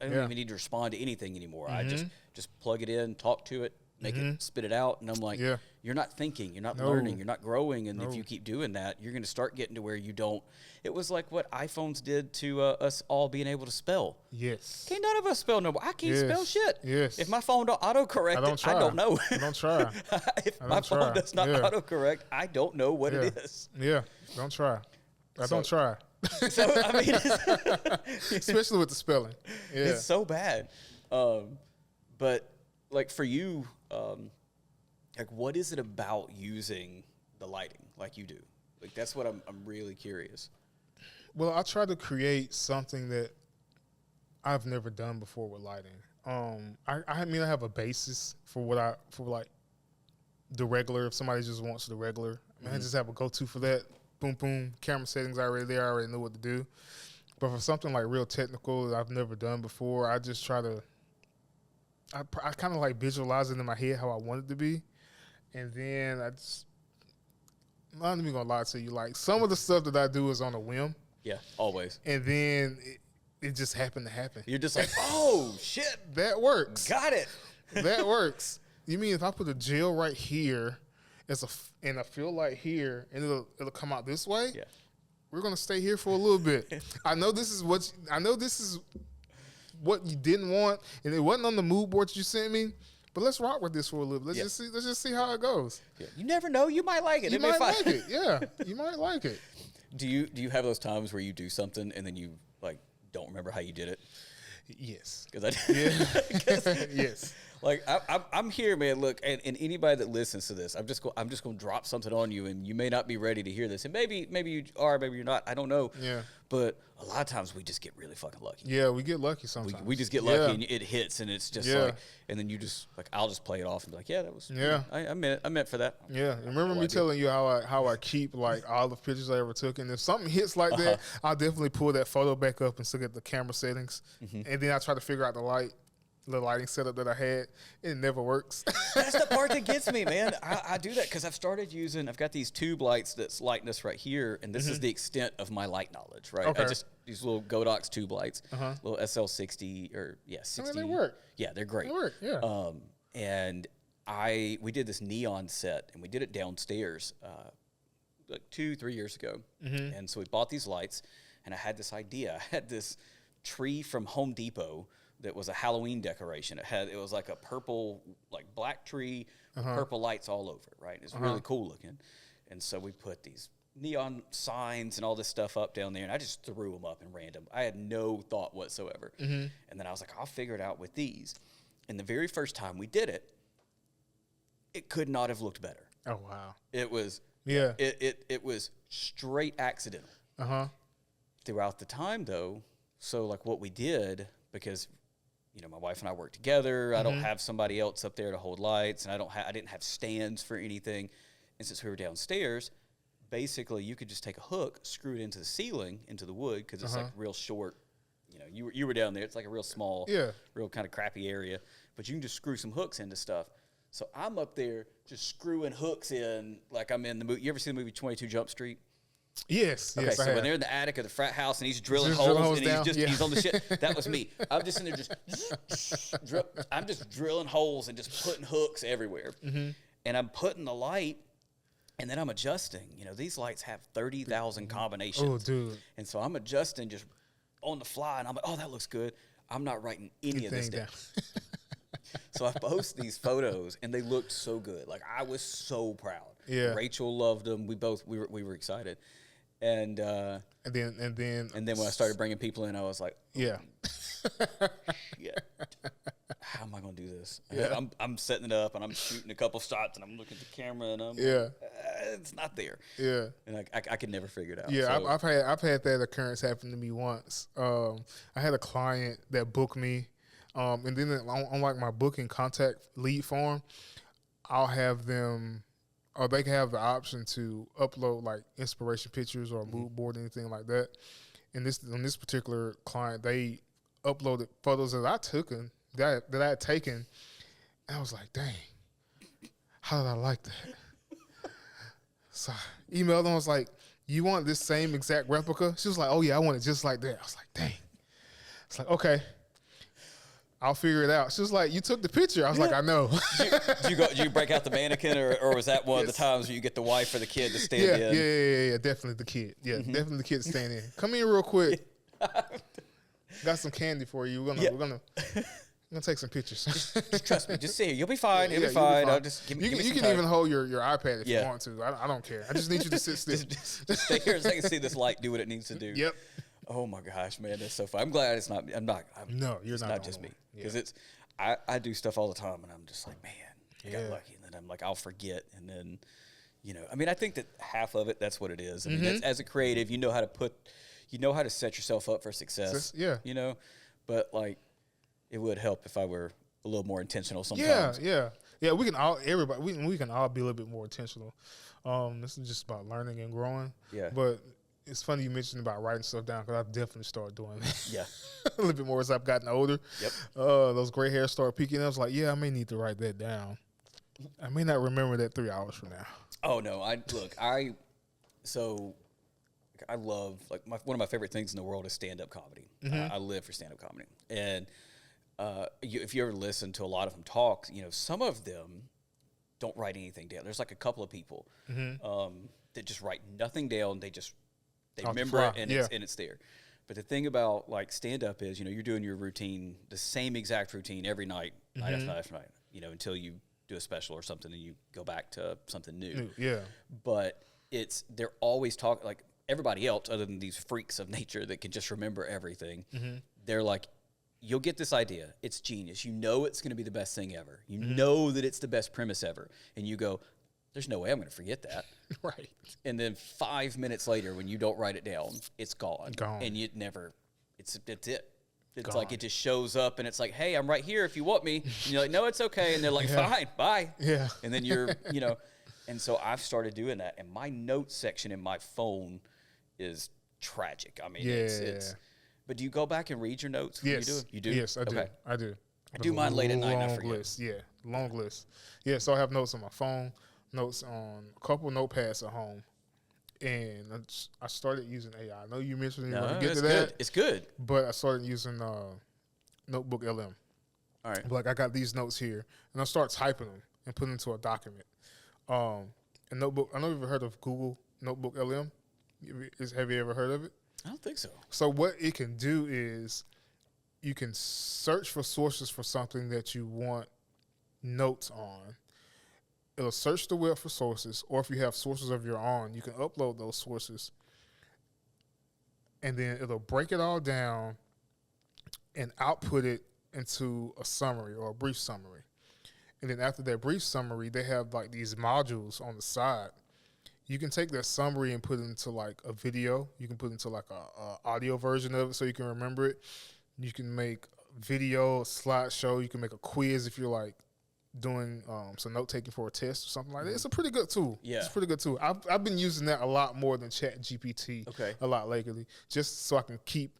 even need to respond to anything anymore. I just plug it in, talk to it, make it spit it out, and I'm like, you're not thinking, you're not learning, you're not growing, and if you keep doing that, you're going to start getting to where you don't. It was like what iPhones did to us all being able to spell. Yes. Can't none of us spell no more. I can't spell shit. Yes. If my phone don't autocorrect it, I don't know. I don't try. If my phone does not autocorrect, I don't know what it is. Yeah. Don't try. Don't try. So, I mean, especially with the spelling. Yeah. It's so bad. But for you, what is it about using the lighting like you do? That's what I'm really curious. Well, I try to create something that I've never done before with lighting. I mean, I have a basis for the regular. If somebody just wants the regular, I just have a go-to for that. Boom, boom. Camera settings already there. I already know what to do. But for something real technical that I've never done before, I just try to. I kind of visualize it in my head how I want it to be, and then I'm not even gonna lie to you. Some of the stuff that I do is on a whim. Yeah, always. And then it just happened to happen. You're just like, oh shit, that works. Got it. That works. You mean if I put a gel right here, and a fill light here, and it'll come out this way? Yeah. We're gonna stay here for a little bit. I know this is what you didn't want, and it wasn't on the mood board you sent me. But let's rock with this for a little bit. Let's just see how it goes. Yeah. You never know. You might like it. You might like it. Yeah, you might like it. Do you have those times where you do something and then you don't remember how you did it? Yes. Because I did. Yes. I'm here, man. Look, and anybody that listens to this, I'm just going to drop something on you, and you may not be ready to hear this, and maybe you are, maybe you're not. I don't know. Yeah. But a lot of times we just get really fucking lucky. Yeah, we get lucky sometimes. We just get lucky, and it hits, and it's just and then you just I'll just play it off and be like, yeah, that was. Yeah. I meant for that. Yeah. Remember me telling you how I keep all the pictures I ever took, and if something hits like that, I'll definitely pull that photo back up and look at the camera settings, and then I try to figure out the lighting setup that I had. It never works. That's the part that gets me, man. I do that because I've got these tube lights that's lighting us right here, and this is the extent of my light knowledge, right? Okay. These little Godox tube lights, little SL60 or 60. I mean, they work. Yeah, they're great. They work, yeah. And we did this neon set, and we did it downstairs 2-3 years ago. And so we bought these lights, and I had this idea. I had this tree from Home Depot that was a Halloween decoration. It was like a purple, black tree, with purple lights all over it, right? It's really cool looking. And so we put these neon signs and all this stuff up down there, and I just threw them up in random. I had no thought whatsoever. And then I was like, I'll figure it out with these. And the very first time we did it, it could not have looked better. Oh wow. It was Yeah. it was straight accidental. Throughout the time though, so like what we did, because my wife and I work together. I don't have somebody else up there to hold lights, and I didn't have stands for anything. And since we were downstairs, basically you could just take a hook, screw it into the ceiling, into the wood, because it's like real short. You were down there. It's like a real small, real kind of crappy area, but you can just screw some hooks into stuff. So I'm up there just screwing hooks in, like I'm in the movie. You ever see the movie 22 Jump Street? Yes. Okay, Yes. so when they're in the attic of the frat house and he's drilling holes and he's on the shit, that was me. I'm just in there I'm just drilling holes and just putting hooks everywhere. And I'm putting the light, and then I'm adjusting. These lights have 30,000 combinations. Oh, dude. And so I'm adjusting just on the fly, and I'm like, oh, that looks good. I'm not writing any of this down. So I post these photos, and they looked so good. Like, I was so proud. Yeah. Rachel loved them. We were excited. And then when I started bringing people in, I was like, oh, yeah. Shit. How am I going to do this? Yeah. I'm setting it up, and I'm shooting a couple shots, and I'm looking at the camera, and I'm it's not there. Yeah. And I could never figure it out. Yeah, so. I've had that occurrence happen to me once. I had a client that booked me, and then on like my booking contact lead form, I'll have them, or they can have the option to upload like inspiration pictures or a mood board, anything like that. And on this particular client, they uploaded photos that that I had taken, and I was like, dang, how did I like that? So I emailed them. I was like, you want this same exact replica? She was like, oh yeah, I want it just like that. I was like, dang. It's like, okay, I'll figure it out. She was like, you took the picture. I was like, I know. Did you break out the mannequin, or was that one of the times where you get the wife or the kid to stand in? Yeah, definitely the kid. Yeah, definitely the kid to stand in. Come in real quick. Got some candy for you. We're gonna take some pictures. Just trust me. Just see it. You'll be fine. You'll be fine. I'll just give me you can even hold your iPad if you want to. I don't care. I just need you to sit still. just stay here so I can see this light do what it needs to do. Yep. Oh my gosh, man, that's so fun. I'm glad it's not. No, you're not just me, because I do stuff all the time, and I'm just like, man, I got lucky, and then I'm like, I'll forget, and then I think that half of it, that's what it is. I mean, that's, as a creative, you know how to set yourself up for success. Yeah. But like, it would help if I were a little more intentional sometimes. Yeah. We can all we can all be a little bit more intentional. This is just about learning and growing. Yeah. But it's funny you mentioned about writing stuff down, because I've definitely started doing that. Yeah. A little bit more as I've gotten older. Yep. Those gray hairs start peeking. I was like, yeah, I may need to write that down. I may not remember that 3 hours from now. Oh no, I love, like, one of my favorite things in the world is stand-up comedy. I live for stand-up comedy, and if you ever listen to a lot of them talk, some of them don't write anything down. There's like a couple of people that just write nothing down. They remember it, and it's there. But the thing about like stand-up is, you're doing your routine, the same exact routine every night, night after night after night, until you do a special or something and you go back to something new. Yeah. But they're always talking, like everybody else other than these freaks of nature that can just remember everything. They're like, you'll get this idea. It's genius. It's going to be the best thing ever. You know that it's the best premise ever. And you go, there's no way I'm going to forget that. Right. And then 5 minutes later, when you don't write it down, it's gone. And it's it. It's like it just shows up, and it's like, hey, I'm right here if you want me. And you're like, no, it's okay. And they're like, fine, bye. Yeah. And then and so I've started doing that. And my notes section in my phone is tragic. I mean, it's but do you go back and read your notes when you do it? You do? Yes, I do. Okay. I do. I do mine late at night, and I Long forget. list. Yeah, long list. Yeah, so I have notes on my phone, notes on a couple notepads at home, and I started using AI. I know you mentioned you want to get to that. It's good. But I started using Notebook LM. All right. Like, I got these notes here, and I start typing them and putting them into a document. And Notebook, I know you've heard of Google Notebook LM. Have you ever heard of it? I don't think so. So what it can do is you can search for sources for something that you want notes on. It'll search the web for sources, or if you have sources of your own, you can upload those sources. And then it'll break it all down and output it into a summary or a brief summary. And then after that brief summary, they have like these modules on the side. You can take that summary and put it into like a video. You can put it into like a audio version of it so you can remember it. You can make video, slideshow. You can make a quiz if you're like doing some note taking for a test or something like that. It's a pretty good tool. Yeah, it's a pretty good tool. I've been using that a lot more than ChatGPT. A lot lately, just so I can keep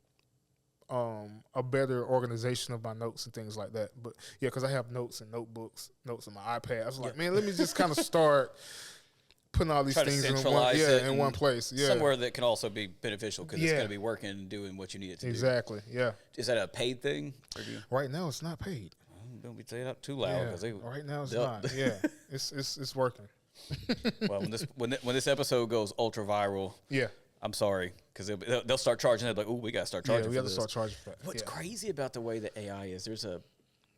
a better organization of my notes and things like that. But yeah, because I have notes and notebooks, notes on my iPad. I was like, man, let me just kind of start putting all these things in one place. Yeah, somewhere that can also be beneficial because it's going to be working and doing what you need it to do. Exactly. Yeah. Is that a paid thing? Or do you... Right now, it's not paid. Don't be saying that too loud because right now it's not. Yeah, it's working. Well, when this episode goes ultra viral, I'm sorry because they'll start charging. They're like, oh, we got to start charging. We got to start charging for that. What's crazy about the way that AI is? There's a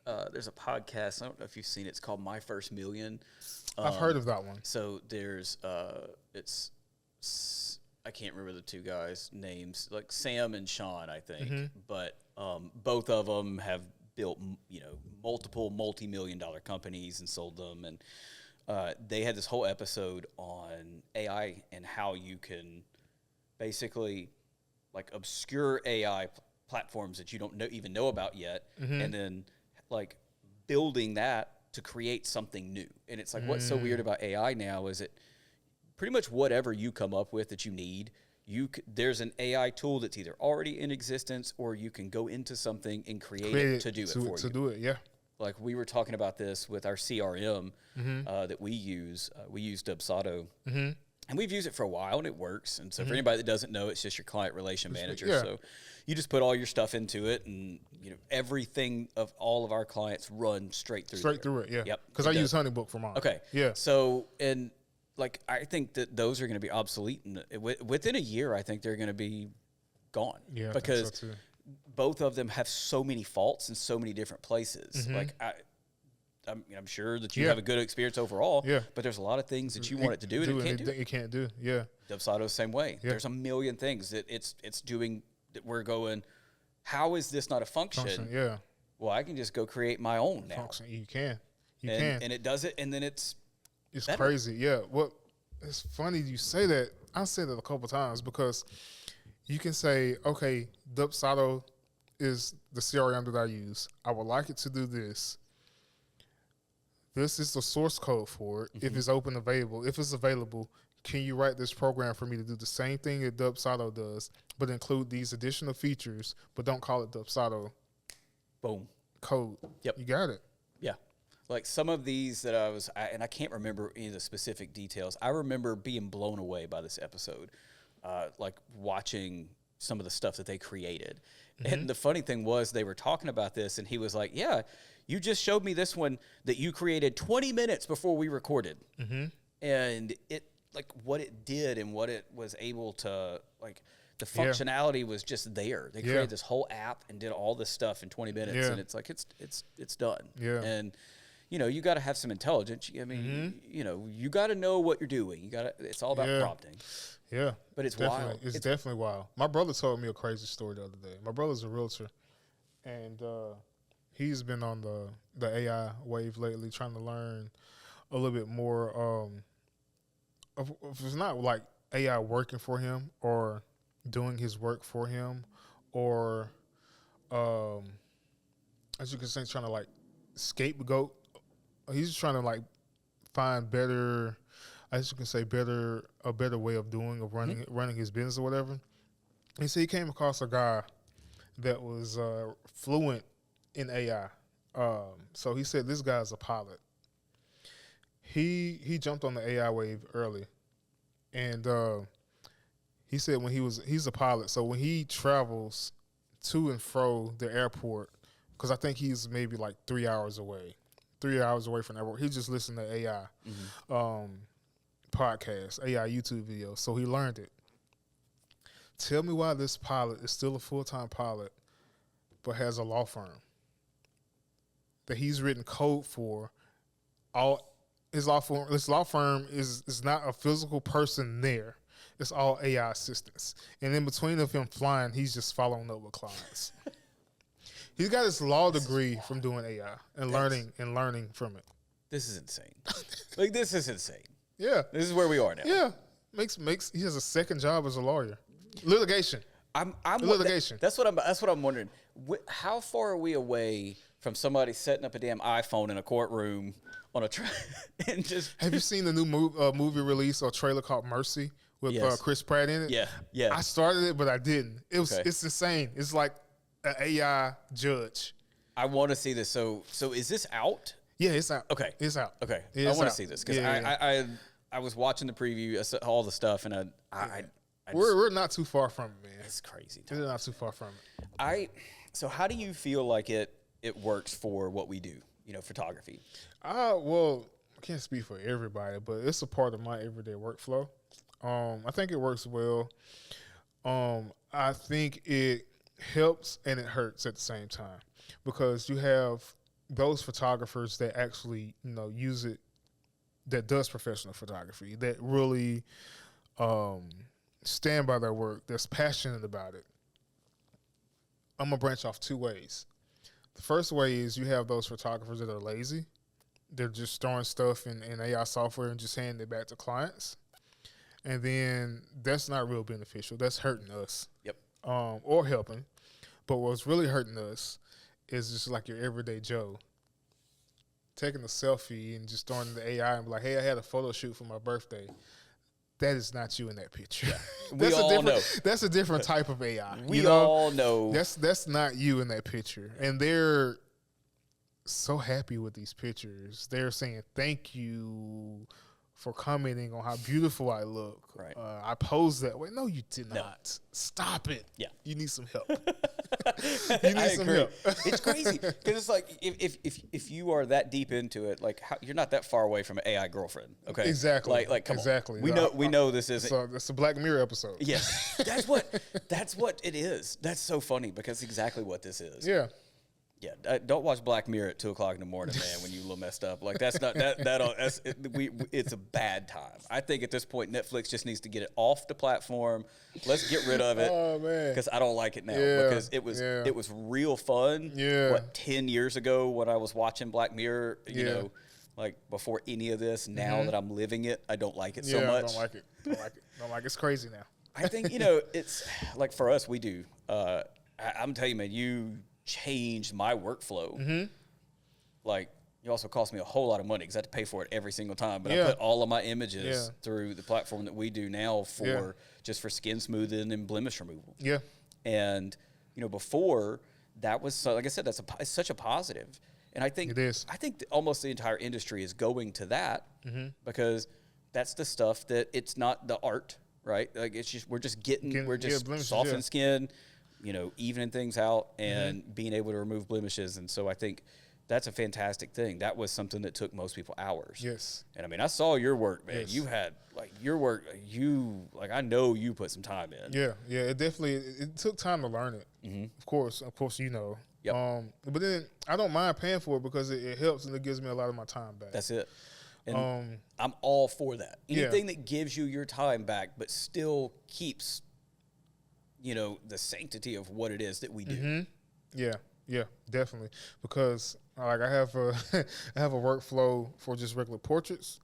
podcast. I don't know if you've seen it. It's called My First Million. I've heard of that one. So there's I can't remember the two guys' names, like Sam and Sean, I think. But both of them have built multiple multi-million-dollar companies and sold them, and they had this whole episode on AI and how you can basically like obscure AI platforms that you don't even know about yet, and then like building that to create something new. And it's like what's so weird about AI now is it pretty much whatever you come up with that you need, there's an AI tool that's either already in existence or you can go into something and create it to do it for you. To do it, yeah. Like we were talking about this with our CRM that we use. We use Dubsado. And we've used it for a while, and it works. And so for anybody that doesn't know, it's just your client relation manager. Yeah. So you just put all your stuff into it, and everything of all of our clients run straight through it, yeah. Yep. Because I use Honeybook for mine. Okay. Yeah. So, and like I think that those are going to be obsolete. And within a year, I think they're going to be gone. Yeah, because I think so too. Both of them have so many faults in so many different places. Like I'm sure that you have a good experience overall, but there's a lot of things that you want it to do and it can't do. You can't do, yeah. Dubsado's same way. Yeah. There's a million things that it's doing that we're going, how is this not a function? Yeah. Well, I can just go create my own now. Function. You can. And it does it, and then it's better. Crazy, yeah. It's funny you say that. I said that a couple times because you can say, okay, Dubsado is the CRM that I use. I would like it to do this. This is the source code for it. If it's if it's available, can you write this program for me to do the same thing that Dubsado does, but include these additional features, but don't call it Dubsado? Boom. Code. Yep. You got it. Yeah. Like some of these that I can't remember any of the specific details. I remember being blown away by this episode, like watching some of the stuff that they created. And the funny thing was they were talking about this, and he was like, yeah, you just showed me this one that you created 20 minutes before we recorded. And it, like, what it did and what it was able to, like, the functionality was just there. They created this whole app and did all this stuff in 20 minutes, and it's like, it's done. Yeah. And, you got to have some intelligence. I mean, you got to know what you're doing. It's all about prompting. Yeah. But it's wild. It's definitely wild. My brother told me a crazy story the other day. My brother's a realtor, and he's been on the AI wave lately, trying to learn a little bit more. If it's not like AI working for him or doing his work for him, or as you can say, trying to like scapegoat. He's trying to like find better, as you can say, a better way of running his business or whatever. He said he came across a guy that was fluent in AI. So he said this guy's a pilot. He jumped on the AI wave early, and he said he's a pilot. So when he travels to and fro the airport, because I think he's maybe like 3 hours away from the airport, he just listened to AI podcasts, AI YouTube videos. So he learned it. Tell me why this pilot is still a full-time pilot, but has a law firm that he's written code for. His law firm is not a physical person there. It's all AI assistants. And in between of him flying, he's just following up with clients. He's got his law degree from doing AI and learning from it. this is insane. Like, this is insane. Yeah. This is where we are now. Yeah. Makes he has a second job as a lawyer. Litigation. I'm litigation. That's what I'm wondering. How far are we away from somebody setting up a damn iPhone in a courtroom on a and just? Have you seen the new movie release or trailer called Mercy with Chris Pratt in it? Yeah, yeah. I started it, but I didn't. It's insane. It's like an AI judge. I want to see this. So is this out? Yeah, it's out. Okay, it's out. Okay, I want to see this because I was watching the preview, all the stuff, and we're not too far from it, man. It's crazy. We're not too far from it. So how do you feel like it works for what we do? Photography. Well, I can't speak for everybody, but it's a part of my everyday workflow. I think it works well. I think it helps and it hurts at the same time because you have those photographers that actually, use it, that does professional photography, that really stand by their work, that's passionate about it. I'm going to branch off two ways. The first way is you have those photographers that are lazy. They're just throwing stuff in AI software and just handing it back to clients. And then that's not real beneficial. That's hurting us. Yep. Or helping. But what's really hurting us is just like your everyday Joe taking a selfie and just throwing it in the AI and be like, hey, I had a photo shoot for my birthday. That is not you in that picture. Yeah. We all know. That's a different type of AI. We all know. That's not you in that picture. And they're so happy with these pictures. They're saying, thank you for commenting on how beautiful I look. Right. I posed that way. No, you did not. No. Stop it. Yeah. You need some help. You need some help. It's crazy because it's like if you are that deep into it, like you're not that far away from an AI girlfriend. Okay. Exactly. Like come exactly. on. We know this isn't. So it's a Black Mirror episode. Yes. That's what it is. That's so funny because exactly what this is. Yeah. Yeah, don't watch Black Mirror at 2:00 in the morning, man. When you a little messed up, like that's not it's a bad time. I think at this point Netflix just needs to get it off the platform. Let's get rid of it. Oh man, because I don't like it now because it was real fun. Yeah, 10 years ago when I was watching Black Mirror, you know, like before any of this. Now that I'm living it, I don't like it so much. Don't like it. Don't like it. It's crazy now. I think it's like for us we do. I'm telling you, man, you changed my workflow. Like you also cost me a whole lot of money because I have to pay for it every single time. But I put all of my images through the platform that we do now for just for skin smoothing and blemish removal. Yeah. And before that was like I said, it's such a positive. And I think it is. I think almost the entire industry is going to that because that's the stuff that it's not the art, right? Like it's just we're just softening skin. Evening things out and being able to remove blemishes. And so I think that's a fantastic thing. That was something that took most people hours. Yes. And I mean, I saw your work, man. Yes. You had your work, I know you put some time in. Yeah. Yeah. It definitely, it took time to learn it. Of course, Yep. But then I don't mind paying for it because it helps and it gives me a lot of my time back. That's it. And I'm all for that. Anything that gives you your time back, but still keeps the sanctity of what it is that we do. Yeah, definitely. Because I have a I have a workflow for just regular portraits.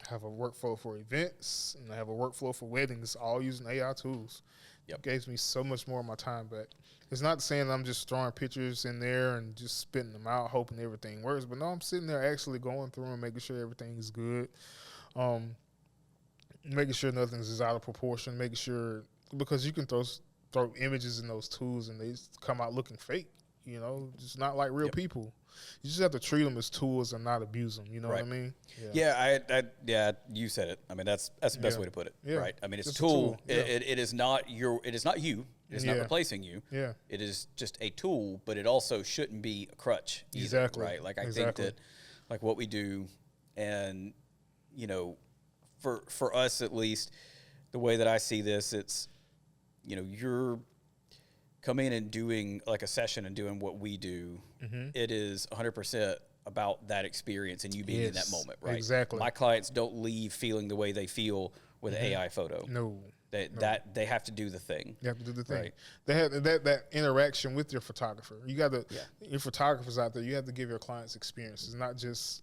I have a workflow for events, and I have a workflow for weddings, all using AI tools. Yep. It gives me so much more of my time back. It's not saying I'm just throwing pictures in there and just spitting them out, hoping everything works. But no, I'm sitting there actually going through and making sure everything's good. Making sure nothing's out of proportion, making sure, because you can throw images in those tools and they come out looking fake, just not like real people. You just have to treat them as tools and not abuse them. You know what I mean? Yeah, you said it. I mean, that's the best way to put it, right? I mean, it's a tool. It is not you. It is not replacing you. Yeah. It is just a tool, but it also shouldn't be a crutch either, exactly. Right? Like I think that like what we do and for us at least, the way that I see this, it's you're coming in and doing like a session and doing what we do. It is 100% about that experience and you being in that moment, right? Exactly. My clients don't leave feeling the way they feel with an AI photo. No. They have to do the thing. You have to do the thing. Right. They have that interaction with your photographer. You got to your photographers out there. You have to give your clients experience. It's not just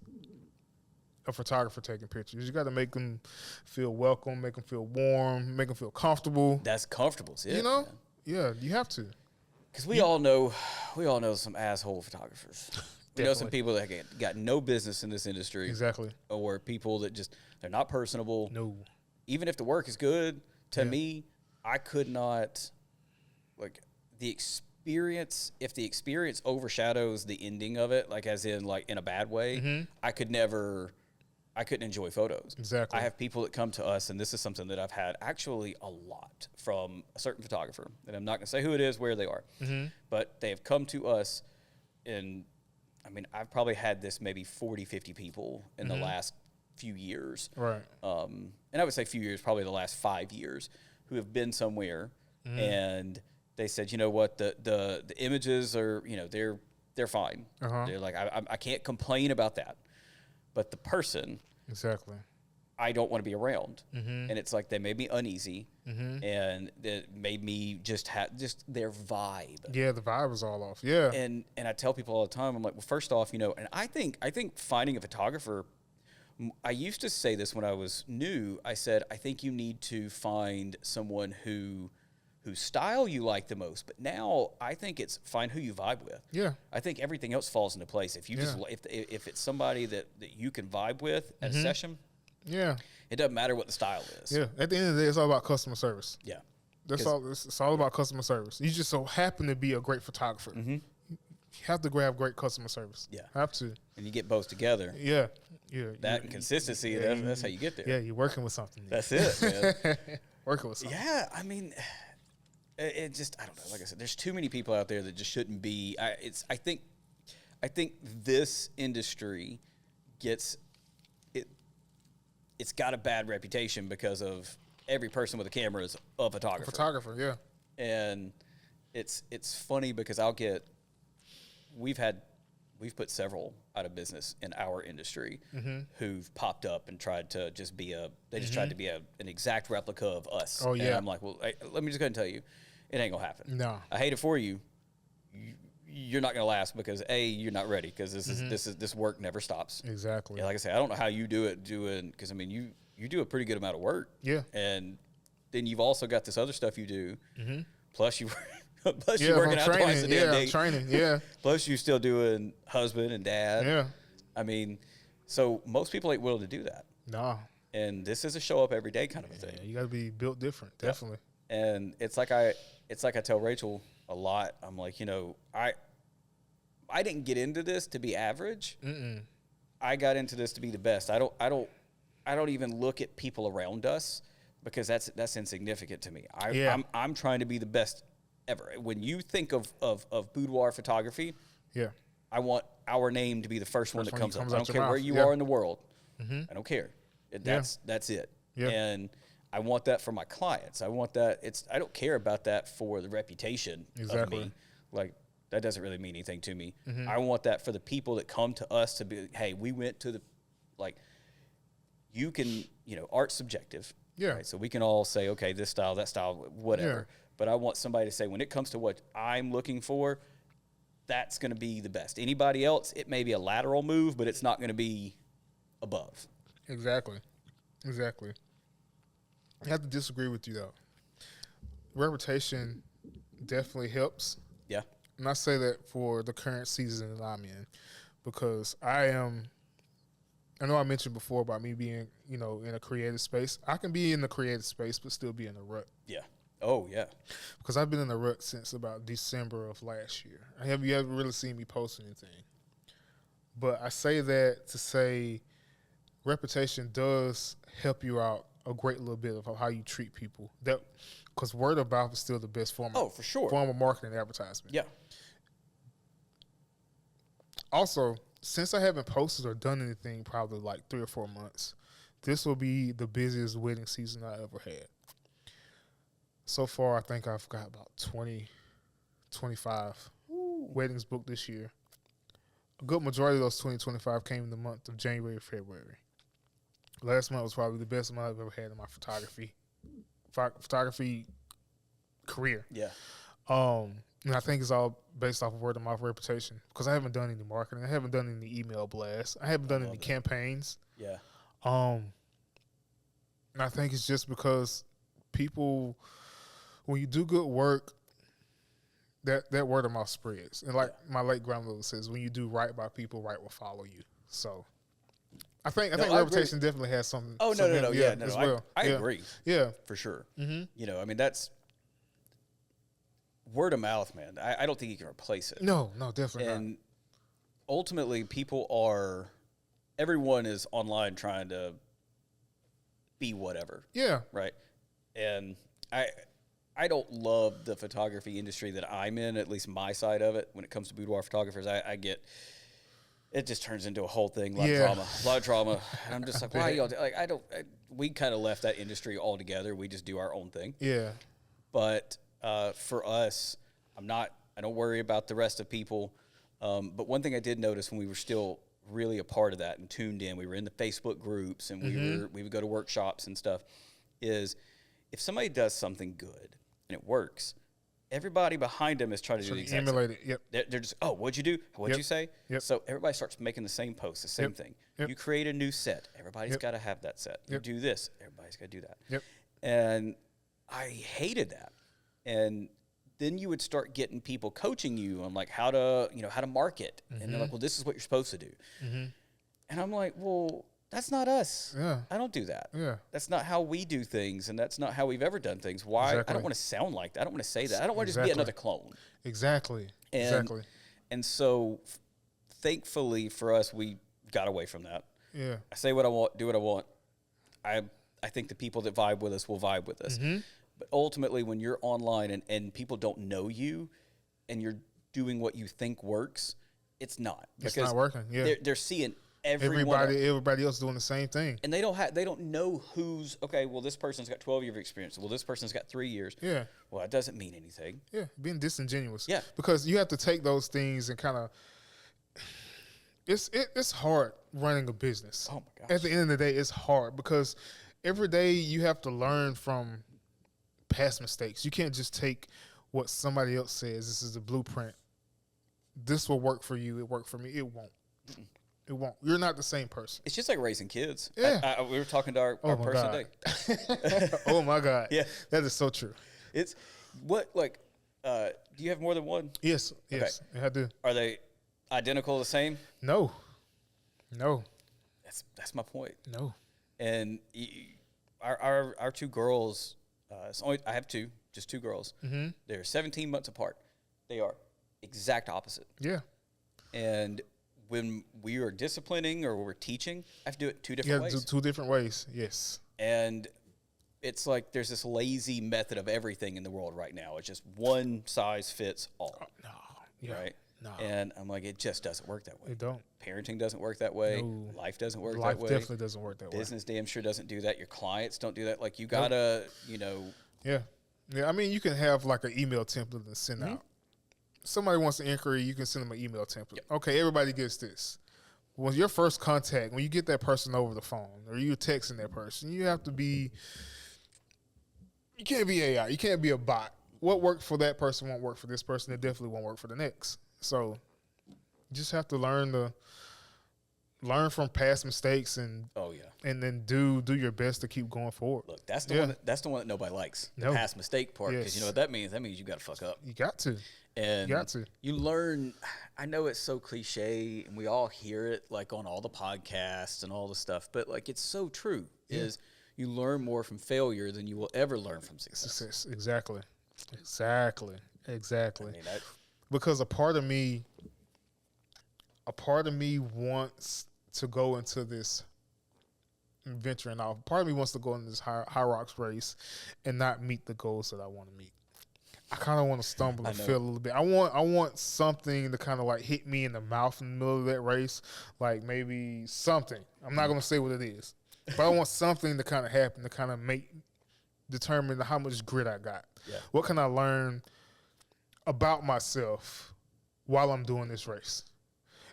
a photographer taking pictures. You got to make them feel welcome, make them feel warm, make them feel comfortable. That's comfortable, you know? Man. Yeah, you have to. Because we all know some asshole photographers. We know some people that got no business in this industry. Exactly. Or people that just, they're not personable. No. Even if the work is good, to me, I could not, like, the experience, if the experience overshadows the ending of it, like as in, like, in a bad way, I couldn't enjoy photos. Exactly. I have people that come to us, and this is something that I've had actually a lot from a certain photographer, and I'm not going to say who it is, where they are, but they have come to us, and, I mean, I've probably had this maybe 40, 50 people in the last few years. Right. And I would say few years, probably the last 5 years, who have been somewhere, and they said, you know what, the images are, you know, they're fine. They're like, I can't complain about that. But the person, exactly, I don't want to be around. And it's like they made me uneasy, and it made me just their vibe. Yeah, the vibe was all off. Yeah. And I tell people all the time, I'm like, well, first off, you know, and I think finding a photographer, I used to say this when I was new. I said, I think you need to find someone whose style you like the most. But now I think it's find who you vibe with. Yeah. I think everything else falls into place. If you just if it's somebody that you can vibe with at a session, it doesn't matter what the style is. Yeah. At the end of the day, it's all about customer service. Yeah. That's all. It's all about customer service. You just so happen to be a great photographer. You have to have great customer service. Yeah. Have to. And you get both together. Yeah. Yeah. That and consistency, that's how you get there. Yeah, you're working with something. That's it, man. Working with something. Yeah, I mean, it just, I don't know. Like I said, there's too many people out there that just shouldn't be. I think this industry gets it. It's got a bad reputation because of every person with a camera is a photographer. A photographer, yeah. And it's funny because we've put several out of business in our industry who've popped up and tried to just be tried to be an exact replica of us. Oh, yeah. And I'm like, well, let me just go ahead and tell you, it ain't gonna happen. No. I hate it for you. You're not gonna last because you're not ready because this work never stops. Exactly. Yeah, like I said, I don't know how you do it because I mean you do a pretty good amount of work. Yeah. And then you've also got this other stuff you do. Plus you're yeah, working out twice a day. Training, yeah. Plus you're still doing husband and dad. Yeah. I mean, so most people ain't willing to do that. No. And this is a show up every day kind of a thing. Yeah, you got to be built different, definitely. And it's like I tell Rachel a lot. I'm like, you know, I didn't get into this to be average. I got into this to be the best. I don't even look at people around us because that's insignificant to me. I'm trying to be the best ever. When you think of boudoir photography, I want our name to be the first one that comes up. I don't care where you are in the world. I don't care. That's it. Yeah. And I want that for my clients. I want that. I don't care about that for the reputation of me. Like, that doesn't really mean anything to me. I want that for the people that come to us to be, hey, we went to the, like, you can, you know, art's subjective. Yeah. Right? So we can all say, okay, this style, that style, whatever. Yeah. But I want somebody to say, when it comes to what I'm looking for, that's going to be the best. Anybody else, it may be a lateral move, but it's not going to be above. Exactly. I have to disagree with you, though. Reputation definitely helps. Yeah. And I say that for the current season that I'm in because I know I mentioned before about me being, you know, in a creative space. I can be in the creative space but still be in a rut. Yeah. Oh, yeah. Because I've been in a rut since about December of last year. You haven't really seen me post anything. But I say that to say reputation does help you out a great little bit of how you treat people. Because word of mouth is still the best form of marketing and advertisement. Yeah. Also, since I haven't posted or done anything probably like 3 or 4 months, this will be the busiest wedding season I ever had. So far, I think I've got about 20, 25 weddings booked this year. A good majority of those 20, 25 came in the month of January, February. Last month was probably the best month I've ever had in my photography career. Yeah. And I think it's all based off of word of mouth reputation because I haven't done any marketing. I haven't done any email blasts. I haven't done any campaigns. Yeah. And I think it's just because people, when you do good work, that word of mouth spreads. And like my late grandmother says, when you do right by people, right will follow you. So I think reputation definitely has something. Oh, no, as well. I agree. Yeah. For sure. Mm-hmm. You know, I mean, that's word of mouth, man. I don't think you can replace it. No, definitely not. And ultimately, everyone is online trying to be whatever. Yeah. Right. And I don't love the photography industry that I'm in, at least my side of it. When it comes to boudoir photographers, I get, it just turns into a whole thing, a lot of drama. And I'm just like, why y'all, we kind of left that industry altogether. We just do our own thing. Yeah. But for us, I don't worry about the rest of people. But one thing I did notice when we were still really a part of that and tuned in, we were in the Facebook groups and we would go to workshops and stuff, is if somebody does something good and it works, everybody behind them is trying to do the exact emulate it. Yep. They're just, oh, what'd you do? What'd you say? Yep. So everybody starts making the same post, the same thing. Yep. You create a new set. Everybody's got to have that set. You do this. Everybody's got to do that. Yep. And I hated that. And then you would start getting people coaching you on like how to market. And they're like, well, this is what you're supposed to do. And I'm like, well, that's not us. Yeah. I don't do that. Yeah. That's not how we do things, and that's not how we've ever done things. Why? Exactly. I don't want to sound like that. I don't want to say that. I don't want to just be another clone. Exactly. And so, thankfully for us, we got away from that. Yeah. I say what I want, do what I want. I think the people that vibe with us will vibe with us. But ultimately, when you're online and people don't know you and you're doing what you think works, it's not. It's not working. Yeah. They're seeing everybody else doing the same thing. And they don't know who's, okay, well, this person's got 12 years of experience. Well, this person's got 3 years. Yeah. Well, that doesn't mean anything. Yeah. Being disingenuous. Yeah. Because you have to take those things and kind of, it's hard running a business. Oh, my gosh. At the end of the day, it's hard because every day you have to learn from past mistakes. You can't just take what somebody else says. This is the blueprint. This will work for you. It worked for me. It won't. It won't. You're not the same person. It's just like raising kids. Yeah. We were talking to our person today. Oh, my God. Yeah. That is so true. It's what, like, do you have more than one? Yes. Okay. Yeah, I do. Are they identical, the same? No. That's my point. No. And our two girls, I have just two girls. They're 17 months apart. They are exact opposite. Yeah. And when we are disciplining or we're teaching, I have to do it two different ways. Two different ways, yes. And it's like there's this lazy method of everything in the world right now. It's just one size fits all. No. Yeah. Right? No. And I'm like, it just doesn't work that way. It don't. Parenting doesn't work that way. No. Life doesn't work that way. Life definitely doesn't work that way. Business damn sure doesn't do that. Your clients don't do that. Like, you got to, Yeah. Yeah, I mean, you can have like an email template to send out. Somebody wants an inquiry, you can send them an email template. Yep. Okay, everybody gets this. When your first contact, when you get that person over the phone or you're texting that person, you have to be, you can't be AI. You can't be a bot. What worked for that person won't work for this person. It definitely won't work for the next. So you just have to learn from past mistakes and and then do your best to keep going forward. Look, that's the one. That's the one that nobody likes. The past mistake part, because you know what that means. That means you got to fuck up. You got to. And you learn. I know it's so cliche, and we all hear it like on all the podcasts and all the stuff, but like it's so true. Is you learn more from failure than you will ever learn from success. Exactly. I mean, because a part of me wants to go into this venturing off. Part of me wants to go into this high rocks race and not meet the goals that I want to meet. I kind of want to stumble and fail a little bit. I want something to kind of like hit me in the mouth in the middle of that race, like maybe something. I'm not going to say what it is, but I want something to kind of happen to kind of determine how much grit I got. Yeah. What can I learn about myself while I'm doing this race?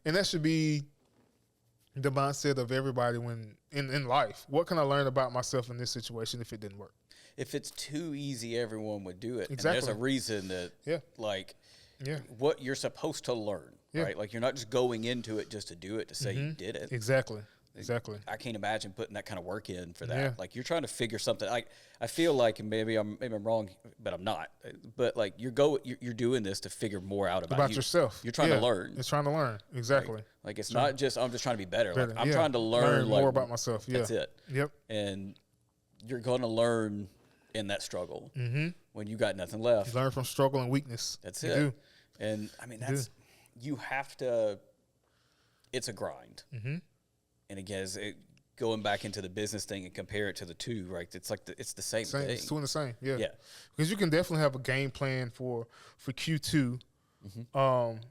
And that should be the mindset of everybody when in life. What can I learn about myself in this situation if it didn't work? If it's too easy, everyone would do it. Exactly. And there's a reason that, like, what you're supposed to learn, right? Like you're not just going into it just to do it, to say you did it. Exactly. Exactly. I can't imagine putting that kind of work in for that. Yeah. Like you're trying to figure something. Like I feel like, and maybe I'm wrong, but I'm not. But like you're doing this to figure more out about yourself. You're trying to learn. It's trying to learn. Exactly. Like it's not just I'm just trying to be better. Like I'm trying to learn more about myself. Yeah. That's it. Yep. And you're going to learn in that struggle when you got nothing left. You learn from struggle and weakness. That's it. Do. And I mean you have to. It's a grind. And again, going back into the business thing and compare it to the two, right? It's like it's the same thing. It's two and the same, yeah. Yeah. Because you can definitely have a game plan for Q2,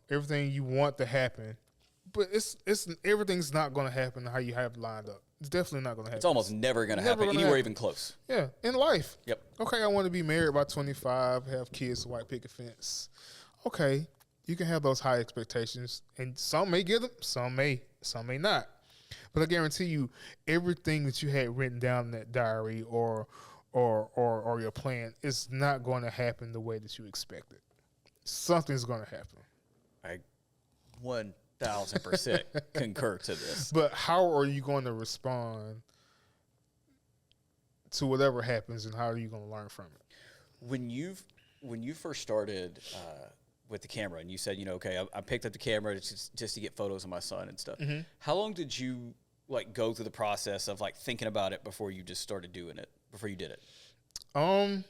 everything you want to happen, but everything's not going to happen how you have it lined up. It's definitely not going to happen. It's almost never going to happen anywhere even close. Yeah, in life. Yep. Okay, I want to be married by 25, have kids, white picket fence. Okay, you can have those high expectations, and some may get them, some may not. But I guarantee you, everything that you had written down in that diary or your plan is not going to happen the way that you expected. Something's going to happen. I 1,000% concur to this. But how are you going to respond to whatever happens, and how are you going to learn from it? When you first started with the camera, and you said, okay, I picked up the camera just to get photos of my son and stuff. How long did you like go through the process of like thinking about it before you just started doing it, before you did it? I'm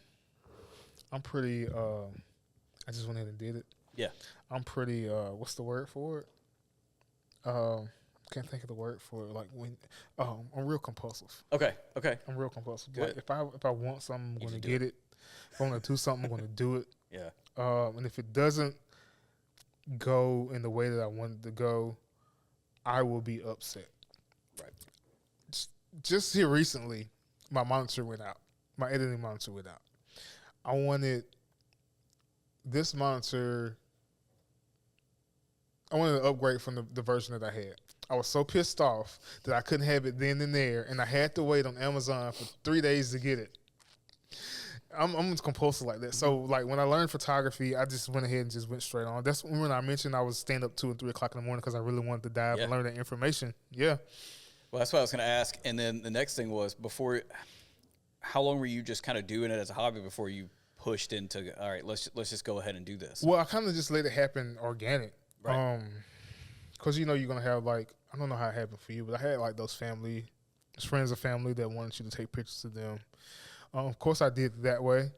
pretty, I just went ahead and did it. Yeah. I'm pretty, what's the word for it? Can't think of the word for it. Like when, I'm real compulsive. Okay. I'm real compulsive. Good. Like if I want something, I'm going to get it. If I want to do something, I'm going to do it. Yeah. And if it doesn't go in the way that I wanted to go, I will be upset. Right. Just here recently, my monitor went out. My editing monitor went out. I wanted this monitor. I wanted to upgrade from the version that I had. I was so pissed off that I couldn't have it then and there, and I had to wait on Amazon for 3 days to get it. I'm compulsive like that. So, like, when I learned photography, I just went ahead and just went straight on. That's when I mentioned I was staying up 2 and 3 o'clock in the morning because I really wanted to dive and learn that information. Yeah. Well, that's what I was going to ask. And then the next thing was, how long were you just kind of doing it as a hobby before you pushed into, all right, let's just go ahead and do this? Well, I kind of just let it happen organic. Right. Because, you're going to have, like, I don't know how it happened for you, but I had, like, those friends of family that wanted you to take pictures of them. Of course, I did it that way.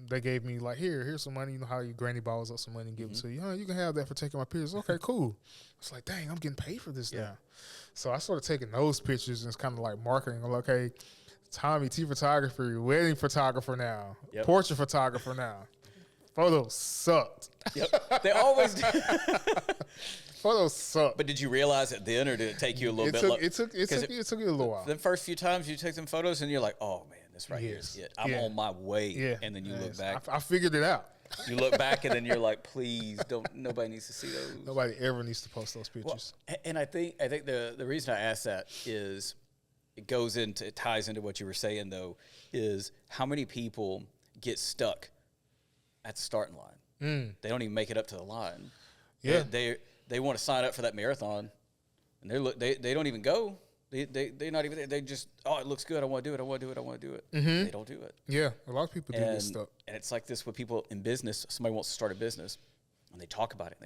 They gave me like, here's some money. You know how your granny balls up some money and give it to you. You can have that for taking my pictures. Okay, cool. It's like, dang, I'm getting paid for this now. So I started taking those pictures, and it's kind of like marketing. I'm like, okay, Tommie T photography, wedding photographer now, portrait photographer now. Photos sucked. Yep, they always do. Photos suck. But did you realize it then, or did it take you a little bit? It took you a little while. The first few times you took them photos, and you're like, "Oh man, this right here is it. I'm on my way." Yeah. And then you look back. I figured it out. You look back, and then you're like, "Please don't. Nobody needs to see those. Nobody ever needs to post those pictures." Well, and I think the reason I asked that is it ties into what you were saying though, is how many people get stuck at the starting line. They don't even make it up to the line. Yeah. They want to sign up for that marathon, and they don't even go. They're not even there. They just, it looks good. I want to do it. I want to do it. I want to do it. They don't do it. Yeah, a lot of people do get stuck. And it's like this with people in business. Somebody wants to start a business, and they talk about it.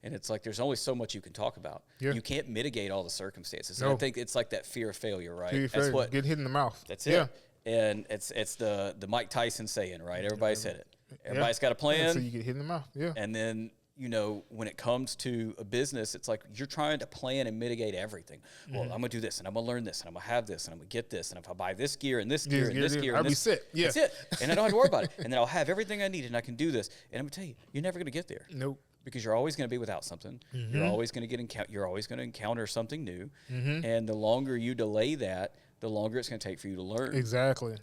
And it's like there's only so much you can talk about. Yeah. You can't mitigate all the circumstances. No. And I think it's like that fear of failure, right? That's what get hit in the mouth. That's it. Yeah. And it's the Mike Tyson saying, right? Everybody said it. Everybody's got a plan. So you get hit in the mouth. Yeah. And then, when it comes to a business, it's like you're trying to plan and mitigate everything. Well, I'm going to do this, and I'm going to learn this, and I'm going to have this, and I'm going to get this, and if I buy this gear and this gear and this gear, I'll be set. Yeah. That's it. And I don't have to worry about it. And then I'll have everything I need, and I can do this. And I'm going to tell you, you're never going to get there. Nope. Because you're always going to be without something. You're always going to you're always going to encounter something new. And the longer you delay that, the longer it's going to take for you to learn. Exactly.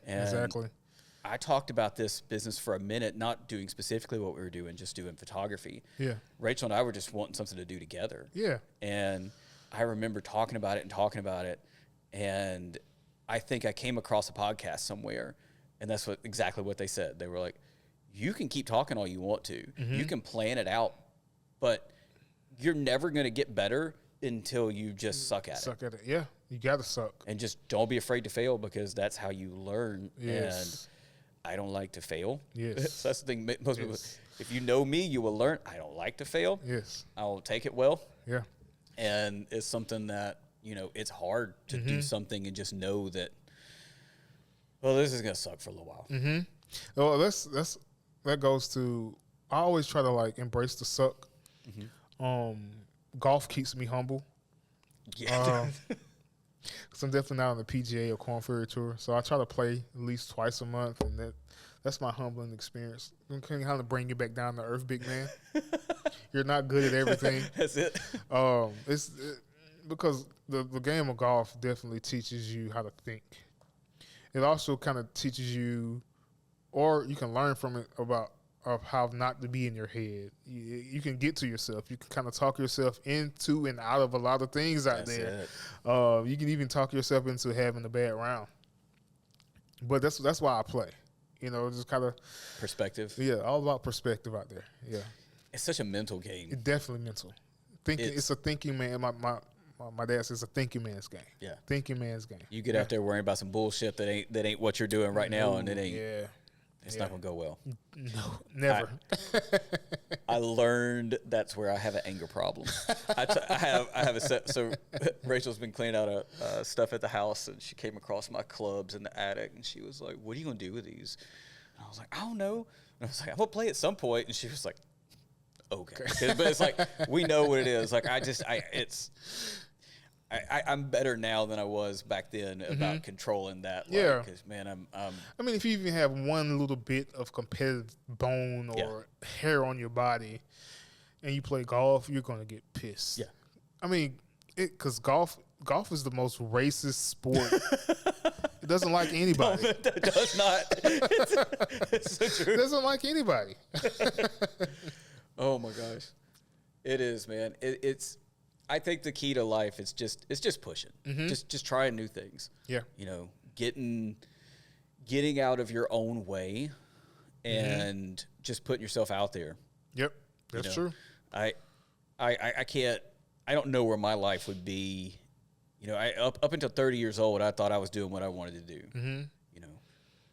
I talked about this business for a minute, not doing specifically what we were doing, just doing photography. Yeah. Rachel and I were just wanting something to do together. Yeah. And I remember talking about it. And I think I came across a podcast somewhere, and that's exactly what they said. They were like, you can keep talking all you want to. You can plan it out, but you're never going to get better until you just suck at it. Suck at it. Yeah, you got to suck. And just don't be afraid to fail, because that's how you learn. Yes. And I don't like to fail. Yes. So that's the thing. Most people, if you know me, you will learn. I don't like to fail. Yes. I'll take it well. Yeah. And it's something that, it's hard to do something and just know that, well, this is going to suck for a little while. Mm-hmm. Well, that goes to, I always try to like embrace the suck. Golf keeps me humble. Yeah. Because I'm definitely not on the PGA or Korn Ferry Tour, so I try to play at least twice a month, and that's my humbling experience. I'm kind of bring you back down to earth, big man. You're not good at everything. That's it. Because the game of golf definitely teaches you how to think. It also kind of teaches you, or you can learn from it of how not to be in your head. You can get to yourself. You can kind of talk yourself into and out of a lot of things out there. You can even talk yourself into having a bad round. But that's why I play. Just kind of Perspective. Yeah, all about perspective out there. Yeah, it's such a mental game. It's definitely mental. Thinking. It's a thinking man. My dad says it's a thinking man's game. Yeah, thinking man's game. You get out there worrying about some bullshit that ain't what you're doing right now, and it ain't. Yeah. It's not going to go well. No, never. I learned that's where I have an anger problem. I have a set. So Rachel's been cleaning out stuff at the house, and she came across my clubs in the attic, and she was like, "What are you going to do with these?" And I was like, "I don't know." And I was like, "I'm going to play at some point." And she was like, "Okay." But it's like, we know what it is. Like, I'm better now than I was back then about controlling that. Yeah. Because, man, I mean, if you even have one little bit of competitive bone or hair on your body and you play golf, you're going to get pissed. Yeah. I mean, because golf is the most racist sport. It doesn't like anybody. It does not. It's so true. It doesn't like anybody. Oh, my gosh. It is, man. I think the key to life is just pushing, just trying new things. Yeah, getting out of your own way, and just putting yourself out there. Yep, that's true. I can't. I don't know where my life would be. Up until 30 years old, I thought I was doing what I wanted to do.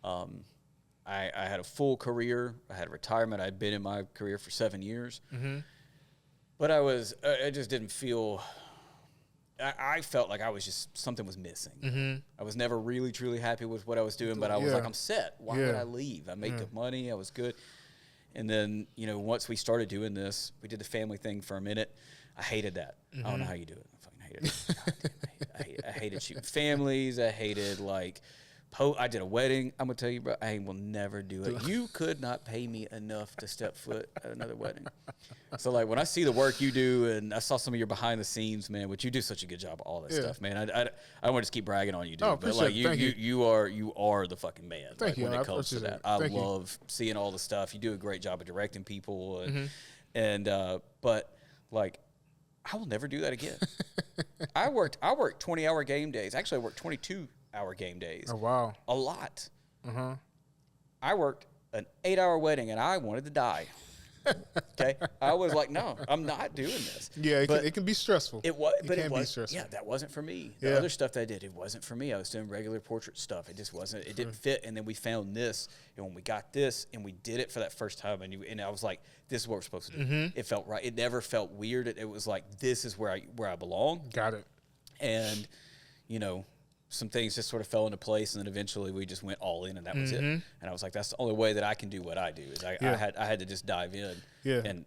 I had a full career. I had retirement. I'd been in my career for 7 years. But I just didn't feel, I felt like something was missing. I was never really, truly happy with what I was doing, but I was like, I'm set. Why would I leave? I made good money. I was good. And then, once we started doing this, we did the family thing for a minute. I hated that. I don't know how you do it. I fucking hated it. God damn, I hated shooting families. I hated, I did a wedding. I'm going to tell you, bro, I will never do it. You could not pay me enough to step foot at another wedding. So, when I see the work you do, and I saw some of your behind the scenes, man, which you do such a good job of all that stuff, man. I don't want to just keep bragging on you, dude. But, you are the fucking man. Thank you. When it comes to that. I love seeing all the stuff. You do a great job of directing people. But, I will never do that again. I worked 20-hour game days. Actually, I worked 22-hour game days. Oh, wow. A lot. I worked an 8-hour wedding, and I wanted to die. Okay? I was like, no, I'm not doing this. Yeah, it can be stressful. It can be stressful. Yeah, that wasn't for me. The Yeah. other stuff that I did, it wasn't for me. I was doing regular portrait stuff. It just wasn't. It didn't fit. And then we found this, and when we got this, and we did it for that first time, and I was like, this is what we're supposed to do. It felt right. It never felt weird. It was like, this is where I belong. Got it. And, some things just sort of fell into place, and then eventually we just went all in, and that was it. And I was like, that's the only way that I can do what I do is I had to just dive in and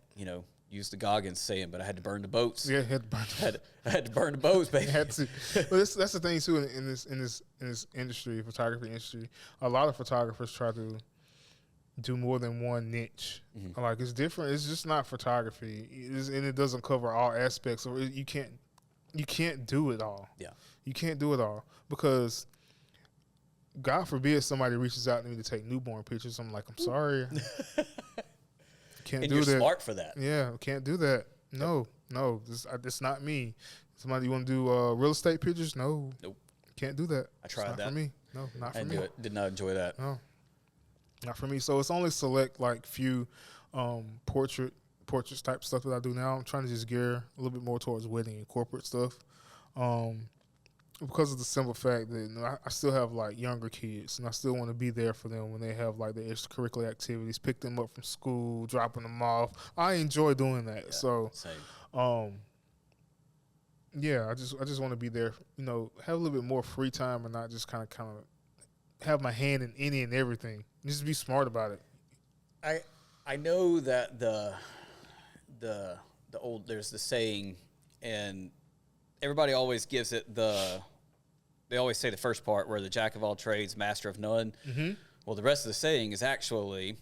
use the Goggins saying, but I had to burn the boats. Yeah, I had to burn the boats, baby. Had to. But that's the thing too in this industry, photography industry. A lot of photographers try to do more than one niche. Like it's different. It's just not photography, and it doesn't cover all aspects. So you can't do it all. Yeah. You can't do it all because, God forbid, somebody reaches out to me to take newborn pictures. I'm like, I'm sorry. Can't and do you're that. smart for that. Yeah, can't do that. No, it's not me. Somebody want to do real estate pictures? No. Nope. Can't do that. I tried it's not that. for me. No, not for me. Did not enjoy that. No. Not for me. So it's only select like few portraits type stuff that I do now. I'm trying to just gear a little bit more towards wedding and corporate stuff. Because of the simple fact that I still have like younger kids, and I still want to be there for them when they have like their extracurricular activities, pick them up from school, dropping them off. I enjoy doing that. Yeah, so, same. Yeah, I just want to be there. Have a little bit more free time and not just kind of have my hand in any and everything. Just be smart about it. I know that the old there's the saying, and everybody always gives it they always say the first part where the jack of all trades, master of none. Mm-hmm. Well, the rest of the saying is actually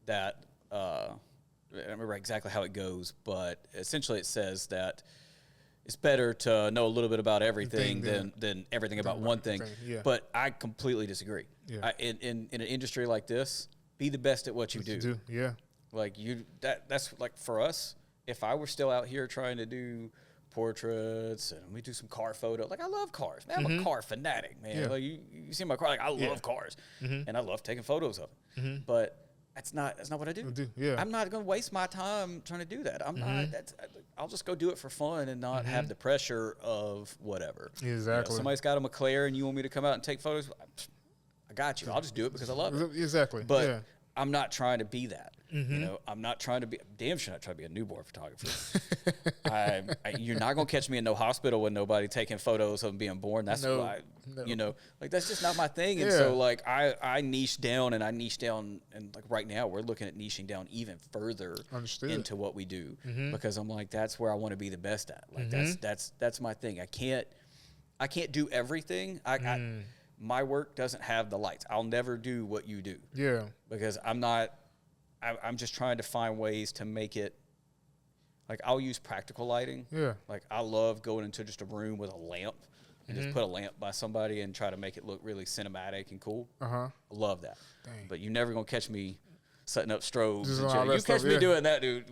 that I don't remember exactly how it goes, but essentially it says that it's better to know a little bit about everything than everything about one thing. Yeah. But I completely disagree. Yeah. In an industry like this, be the best at what you do. Yeah. Like that's like for us, if I were still out here trying to do portraits and we do some car photo, like I love cars, man. I'm a car fanatic, man. Yeah. Like you see my car, like I love cars, and I love taking photos of them. But that's not what I do. Yeah. I'm not going to waste my time trying to do that. I'm not. I'll just go do it for fun and not have the pressure of whatever. Exactly. Somebody's got a McLaren, you want me to come out and take photos? I got you. I'll just do it because I love it. Exactly. But I'm not trying to be that. I'm not trying to be. Damn sure not trying to be a newborn photographer. You're not gonna catch me in no hospital with nobody taking photos of them being born. That's why, like that's just not my thing. And so like I niche down, and like right now we're looking at niching down even further into what we do because I'm like that's where I want to be the best at. Like that's my thing. I can't do everything. My work doesn't have the lights. I'll never do what you do. Yeah. Because I'm just trying to find ways to make it, like I'll use practical lighting. Yeah. Like I love going into just a room with a lamp and just put a lamp by somebody and try to make it look really cinematic and cool. I love that. Dang. But you're never going to catch me setting up strobes. You catch me doing that, dude.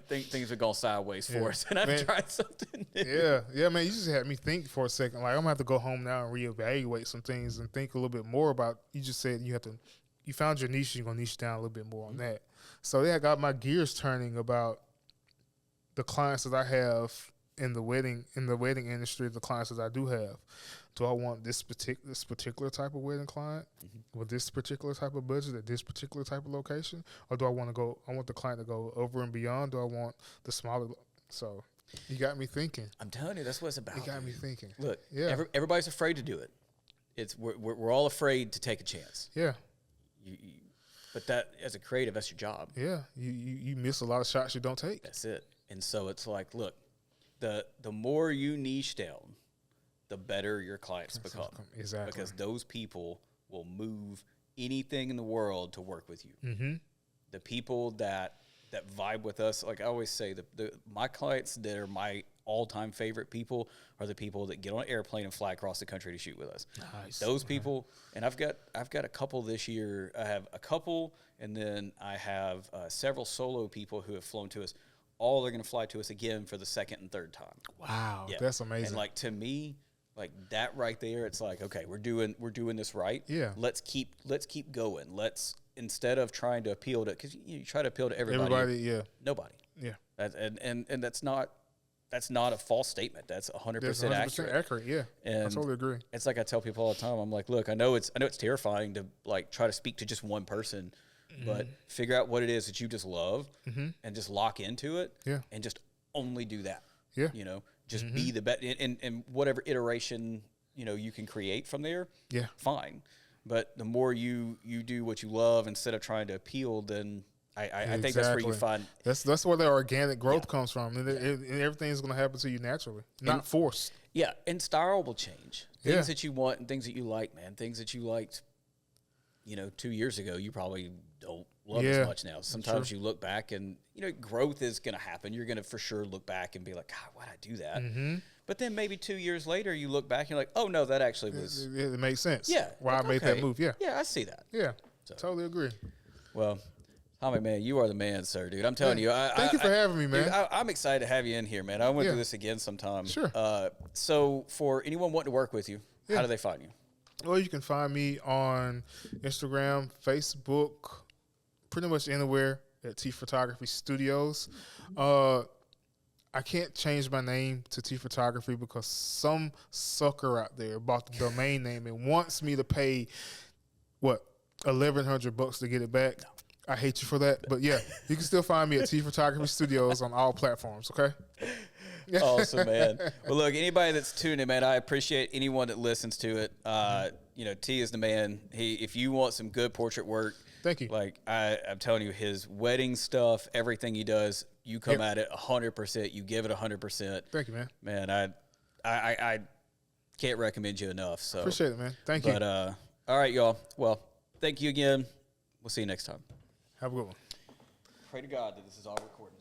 Things are going sideways for us, and I've tried something new. Yeah, man. You just had me think for a second. Like I'm gonna have to go home now and reevaluate some things and think a little bit more about. You just said you found your niche. You're gonna niche down a little bit more on that. So I got my gears turning about the clients that I have in the wedding industry. The clients that I do have. Do I want this particular type of wedding client with this particular type of budget at this particular type of location, or do I want the client to go over and beyond? Do I want the smaller? So you got me thinking. I'm telling you, that's what it's about. You got me thinking. Look, everybody's afraid to do it. We're all afraid to take a chance. Yeah. But that as a creative, that's your job. Yeah. You miss a lot of shots you don't take. That's it. And so it's like, look, the more you niche down, the better your clients become. Exactly. Because those people will move anything in the world to work with you. The people that vibe with us, like I always say, my clients that are my all-time favorite people are the people that get on an airplane and fly across the country to shoot with us. Nice. Those people, and I've got a couple this year. I have a couple, and then I have several solo people who have flown to us. All they're going to fly to us again for the second and third time. Wow, that's amazing. And like to me, like that right there, it's like, okay, we're doing this right. Yeah. Let's keep going. Let's, instead of trying to appeal to, because you try to appeal to everybody. Nobody. Yeah. And that's not a false statement. That's 100% accurate. Yeah. And I totally agree. It's like I tell people all the time. I'm like, look, I know it's terrifying to like try to speak to just one person, but figure out what it is that you just love and just lock into it. Yeah. And just only do that. Yeah. Just be the best in whatever iteration, you can create from there. Yeah. Fine. But the more you do what you love instead of trying to appeal, then I think that's where you find that's where the organic growth comes from, and everything's going to happen to you naturally, not forced. Yeah, and style will change. Things that you want and things that you like, man. Things that you liked, 2 years ago, you probably don't love as much now. Sometimes you look back and growth is going to happen. You're going to for sure look back and be like, God, why'd I do that? But then maybe 2 years later, you look back and you're like, oh no, that actually was. It makes sense. Yeah, why I made that move. Yeah, yeah, I see that. Yeah, totally agree. Well, Tommie, man, you are the man, sir, dude. I'm telling you. Thank you for having me, man. Dude, I'm excited to have you in here, man. I want to do this again sometime. Sure. So for anyone wanting to work with you, how do they find you? Well, you can find me on Instagram, Facebook, pretty much anywhere at T Photography Studios. I can't change my name to T Photography because some sucker out there bought the domain name and wants me to pay $1,100 to get it back. I hate you for that, but yeah, you can still find me at T Photography Studios on all platforms. Okay. Awesome, man. Well, look, anybody that's tuning in, man, I appreciate anyone that listens to it. T is the man. If you want some good portrait work, thank you. Like I'm telling you, his wedding stuff, everything he does, you come at it 100%. You give it 100%. Thank you, man. Man, I can't recommend you enough. So appreciate it, man. Thank you. But all right, y'all. Well, thank you again. We'll see you next time. Have a good one. Pray to God that this is all recorded.